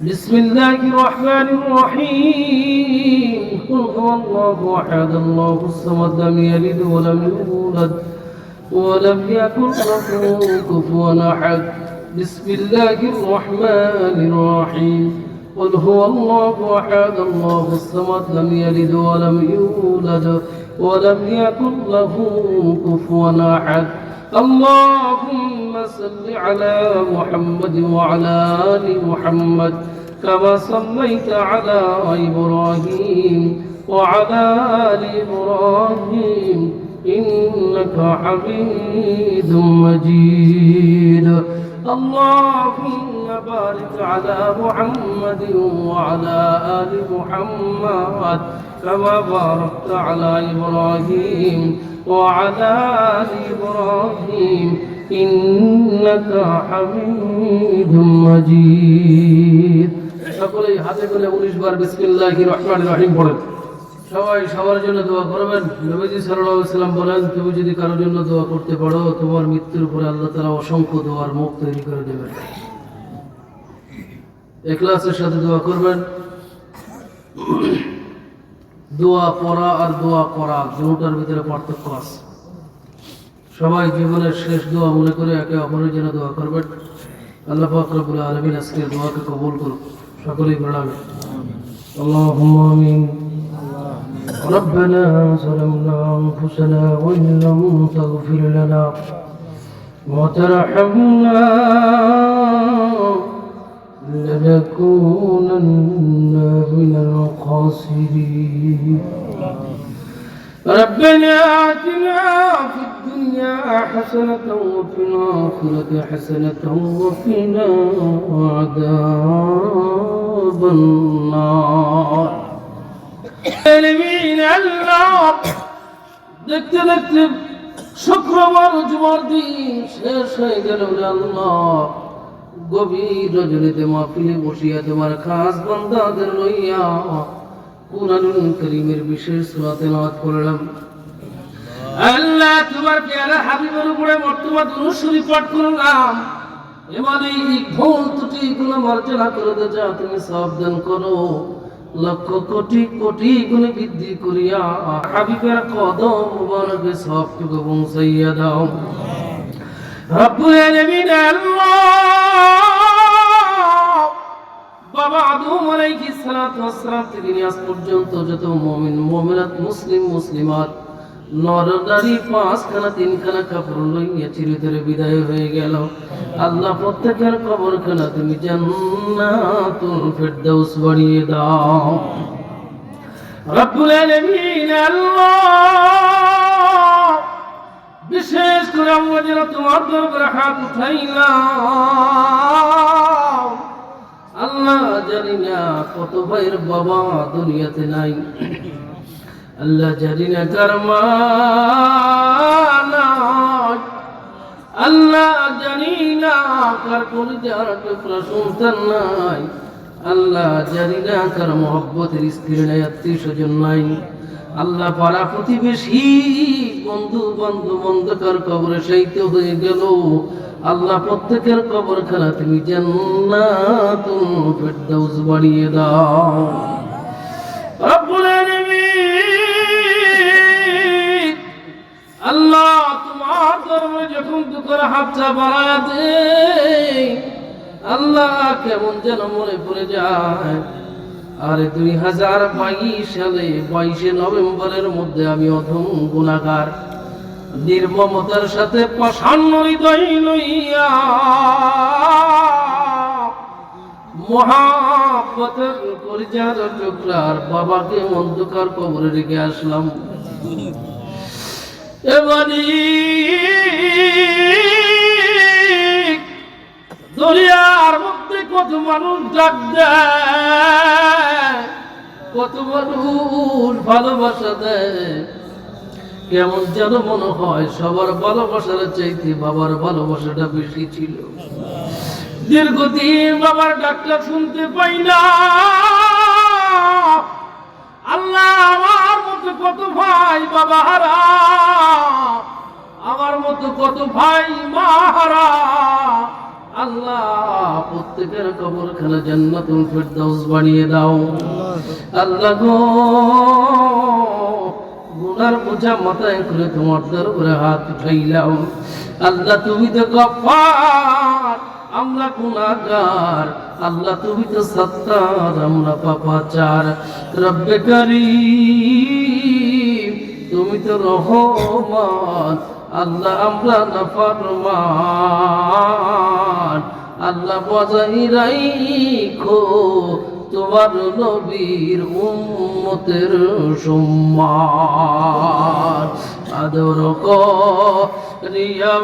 بسم الله الرحمن الرحيم. قل هو الله أحد الله الصمد لم يلد ولم يولد ولم يكن له كفوا أحد. بسم الله الرحمن الرحيم. قل هو الله أحد الله الصمد لم يلد ولم يولد ولم يكن له كفوا أحد. اللهم صل على محمد وعلى آل محمد كما صليت على إبراهيم وعلى آل إبراهيم إنك حميد مجيد. اللهم بارك على محمد وعلى آل محمد كما باركت على إبراهيم وعلى آل إبراهيم إنك حميد مجيد. সকলেই হাতে করে 19 বার বিসমিল্লাহির রহমানির রহিম পড়েন। সবাই সবার জন্য দোয়া করবেন। নবীজি সাল্লাল্লাহু আলাইহি ওয়াসাল্লাম বলেন, তুমি যদি কারোর জন্য দোয়া করতে পারো তোমার মৃত্যুর উপরে আল্লাহ তাআলা অসংখ্য দোয়ার মুখ তৈরি করে দেবেন। ইখলাসের সাথে দোয়া করবেন। দোয়া পড়া আর দোয়া করা দুটোর ভিতরে পার্থক্য আছে। সবাই জীবনের শেষ দোয়া মনে করে একে অপরের জন্য দোয়া করবেন। আল্লাহ পাক রব্বুল আলামিন আজকের দোয়াকে কবুল করুন। সকলেই বলেন আমিন। আল্লাহুম্মা আমিন। ربنا ظلمنا أنفسنا وإن لم تغفر لنا وترحمنا لنكونن من الخاسرين. ربنا آتنا في الدنيا حسنة وفي الآخرة حسنة وقنا عذاب النار. দেখতে দেখতে শুক্রবার জুমার দিন শেষ হয়ে গেল। আল্লাহ গভীর রজনীতে মাহফিলে বসিয়া তোমার খাস বান্দাদের লইয়া কুরআনুল কারীমের বিশেষ সূরা তেলাওয়াত করলাম। আল্লাহ তোমার প্যারা হাবিবের উপরে মর্তবা দুরূদ শরীফ পাঠ করলাম। এবার এই ভুল ত্রুটিগুলো মার্জনা করে দে, যা তুমি সওয়াব দান করো। লক্ষ কোটি কোটি গুণে বৃদ্ধি করিয়া হাবিবের কদম মুবারকে সবটুকু পৌঁছাইয়া দাও রব্বুল আলামিন। আল্লাহ বাবা আদম আলাইহিস সালাতু ওয়াস সালাম থেকে নিয়ে আজ পর্যন্ত যত মুমিন মুমিনাত মুসলিম মুসলিমাত নর নারী 5খানা 3খানা কাপড় লইয়া চিরতরে বিদায় হয়ে গেল। আল্লাহ প্রত্যেকের কবরখানা তুমি জান্নাতুল ফেরদাউস বানিয়ে দাও। রব্বুল আলামিন আল্লাহ, বিশেষ করে আমরা যারা তোমার দরবারে হাত উঠাইলাম আল্লাহ, জানি না কত ভাইয়ের বাবা দুনিয়াতে নাই, আল্লাহ জানি না কার মা নাই, আল্লাহ জানি না কার কলিজার টুকরা সন্তান নাই, আল্লাহ জানি না কার মহব্বতের স্ত্রী নাই, আত্মীয় স্বজন নাই, আল্লাহ পাড়া প্রতিবেশী বন্ধু বান্ধব অন্ধকার কবরে শায়িত হয়ে গেল, আল্লাহ প্রত্যেকের কবরখানা তুমি জান্নাতুল ফিরদাউস বানিয়ে দাও। রব্বুল আলামিন আল্লাহ, তোমার দরবারে যখন দুঃখের হাতটা বাড়ায় দেই আল্লাহ, কেমন যেন মনে পড়ে যায় আরে 2022 সালে 22শে নভেম্বরের মধ্যে আমি অধম গুনাহগার নির্মমতার সাথে পাষাণ্য হৃদয় লইয়া মহাব্বতের কলিজার টুকরার বাবাকে অন্ধকার কবরে রেখে আসলাম। এবারে দরিয়ার মধ্যে কত মানুষ ডাক দেয়, কত মানুষ ভালোবাসা দেয়, কেমন যেন মনে হয় সবার ভালোবাসার চাইতে বাবার ভালোবাসাটা বেশি ছিল। দীর্ঘদিন বাবার ডাকটা শুনতে পাই না, আল্লাহ আমার মতো কত ভাই বাবা হারা, আমার মতো কত ভাই মা হারা, আল্লাহ প্রত্যেকের কবরখানা জান্নাতুল ফিরদাউস বানিয়ে দাও। আল্লাহ গো, গুনার বোঝা মাথায় করে তোমার দরবারে হাত উঠাইলাম, আল্লাহ তুমি তো গফফার, আমরা গুনাহগার, আল্লাহ তুমি তো সত্তার, আমরা পাপাচার, রব্বে কারীম তুমি তো রহমান, আল্লাহ আমরা নাফরমান, আল্লাহ বজাই রাখো তোমার নবীর উম্মতের সম্মান, আদর করিয়া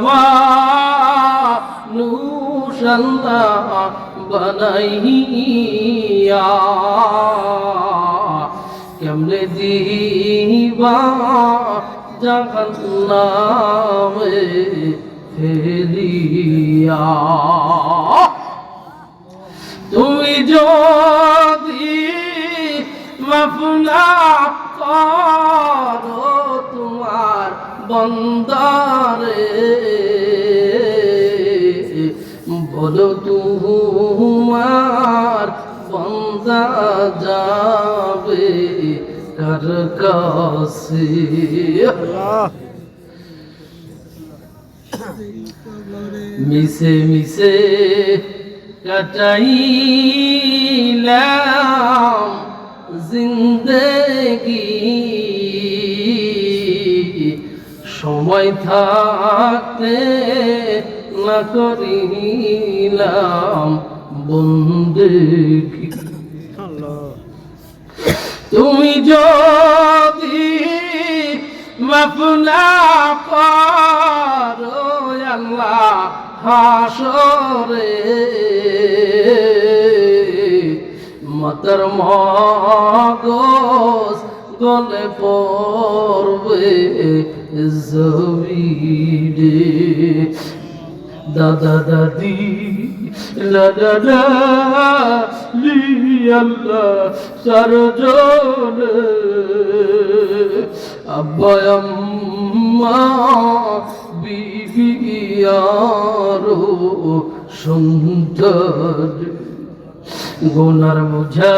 মানুষ আল্লাহ বানাইয়া, কেমনে দিবা জাহান্নামে ফেলিয়া। তুমি যদি মাফ না করো তোমার বন্দারে, বলো তোমার বন্দা যাবে কার কাছে। মিশে মিশে কাটাইলাম জিন্দেগি, সময় থাকতে না করিলাম বন্দেগি। তুমি যদি মাফ না করো আল্লাহ হাসরে, মাতার মগজ গলে পড়বে জমিনে, দাদা দাদি লালা লি আল্লাহ সারজনে, আব্বা আম্মা বিবি আরো সন্তান, গুনার বোঝা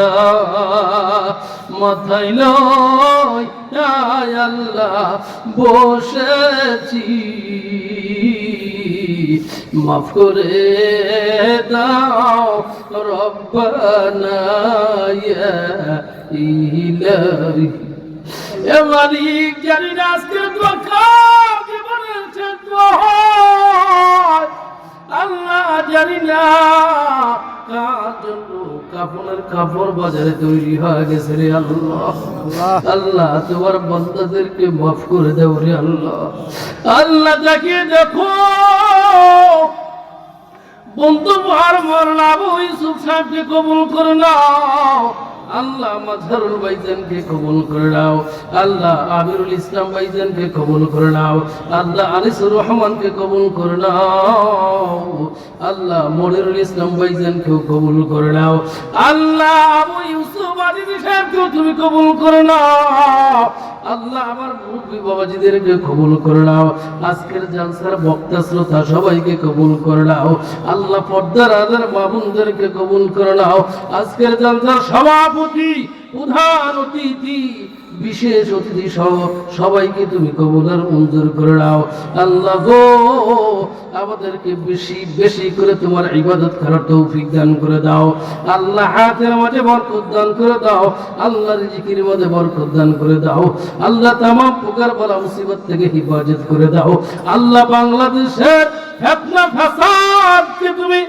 মাথায় লয় আল্লাহ বসেছি, মাফ করে দাও রব্বানা ইয়া ইলাহি। এ মালিক, জানি না আজকের দোয়া কার জীবনের শেষ দোয়া হয়, আল্লাহ জানি না কার জন্য কাফনের কাপড় বাজারে তৈরি হয়ে গেছে রে আল্লাহ। আল্লাহ তোমার বান্দাদেরকে মাফ করে দাও রে আল্লাহ। আল্লাহ তাকিয়ে দেখো বন্ধু আর মরনা আবু ইউসুফ সাহেবকে কবুল করে নাও। আল্লাহ মাজহারুল ভাইজানকে কবুল করে নাও। আল্লাহ আমিরুল ইসলাম ভাইজানকে কবুল করে নাও। আল্লাহ আনিসুর রহমানকে কবুল করে নাও। আল্লাহ মনিরুল ইসলাম ভাইজানকেও কবুল করে নাও। আল্লাহ আবু ইউসুফ আদিজি সাহেবকেও তুমি কবুল করে নাও। আল্লাহ আমার মুরব্বী বাবাজিদেরকে কবুল করে নাও। আজকের জালসার বক্তা শ্রোতা সবাইকে কবুল করে নাও। আল্লাহ পর্দার আদার মামুনদেরকে কবুল করে নাও। আজকের জালসার সভাপতি, প্রধান অতিথি, বিশেষ অতিথি সহ সবাইকে তুমি কবুল আর মঞ্জুর করে নাও। আল্লাহ গো আমাদেরকে বেশি বেশি করে তোমার ইবাদত করার তৌফিক দান করে দাও। আল্লাহ হাতের মাঝে বরকত দান করে দাও। আল্লাহ রিজিকের মধ্যে বরকত দান করে দাও। আল্লাহ তামাম প্রকার বালা মুসিবত থেকে হিফাজত করে দাও। আল্লাহ বাংলাদেশের ফিতনা ফাসাদকে তুমি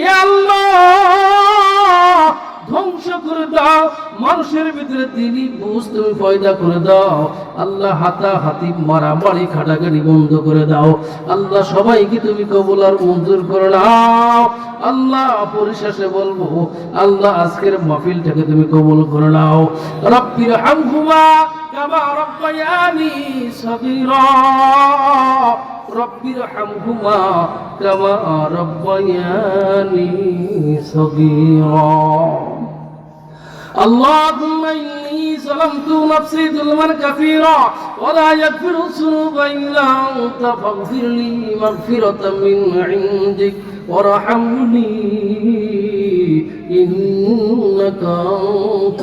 ইয়া আল্লাহ ধ্বংস করে দাও। মানুষের ভিতরে দিনই বুঝ তুমি পয়দা করে দাও। আল্লাহ হাতাহাতি মারামারি খাটাখাটি বন্ধ করে দাও। আল্লাহ সবাইকে তুমি কবুল আর মঞ্জুর করে নাও। আল্লাহ পরিশেষে বলবো আল্লাহ আজকের মাহফিলটাকে তুমি কবুল করে নাও। রব্বির হামহুমা কামা রব্বায়ানি সগীরা। রব্বির হামহুমা কামা রব্বায়ানি সগীরা। اللهم إني ظلمت نفسي ظلما كثيرا ولا يغفر الذنوب إلا أنت فاغفر لي مغفرة من عندك وارحمني إنك أنت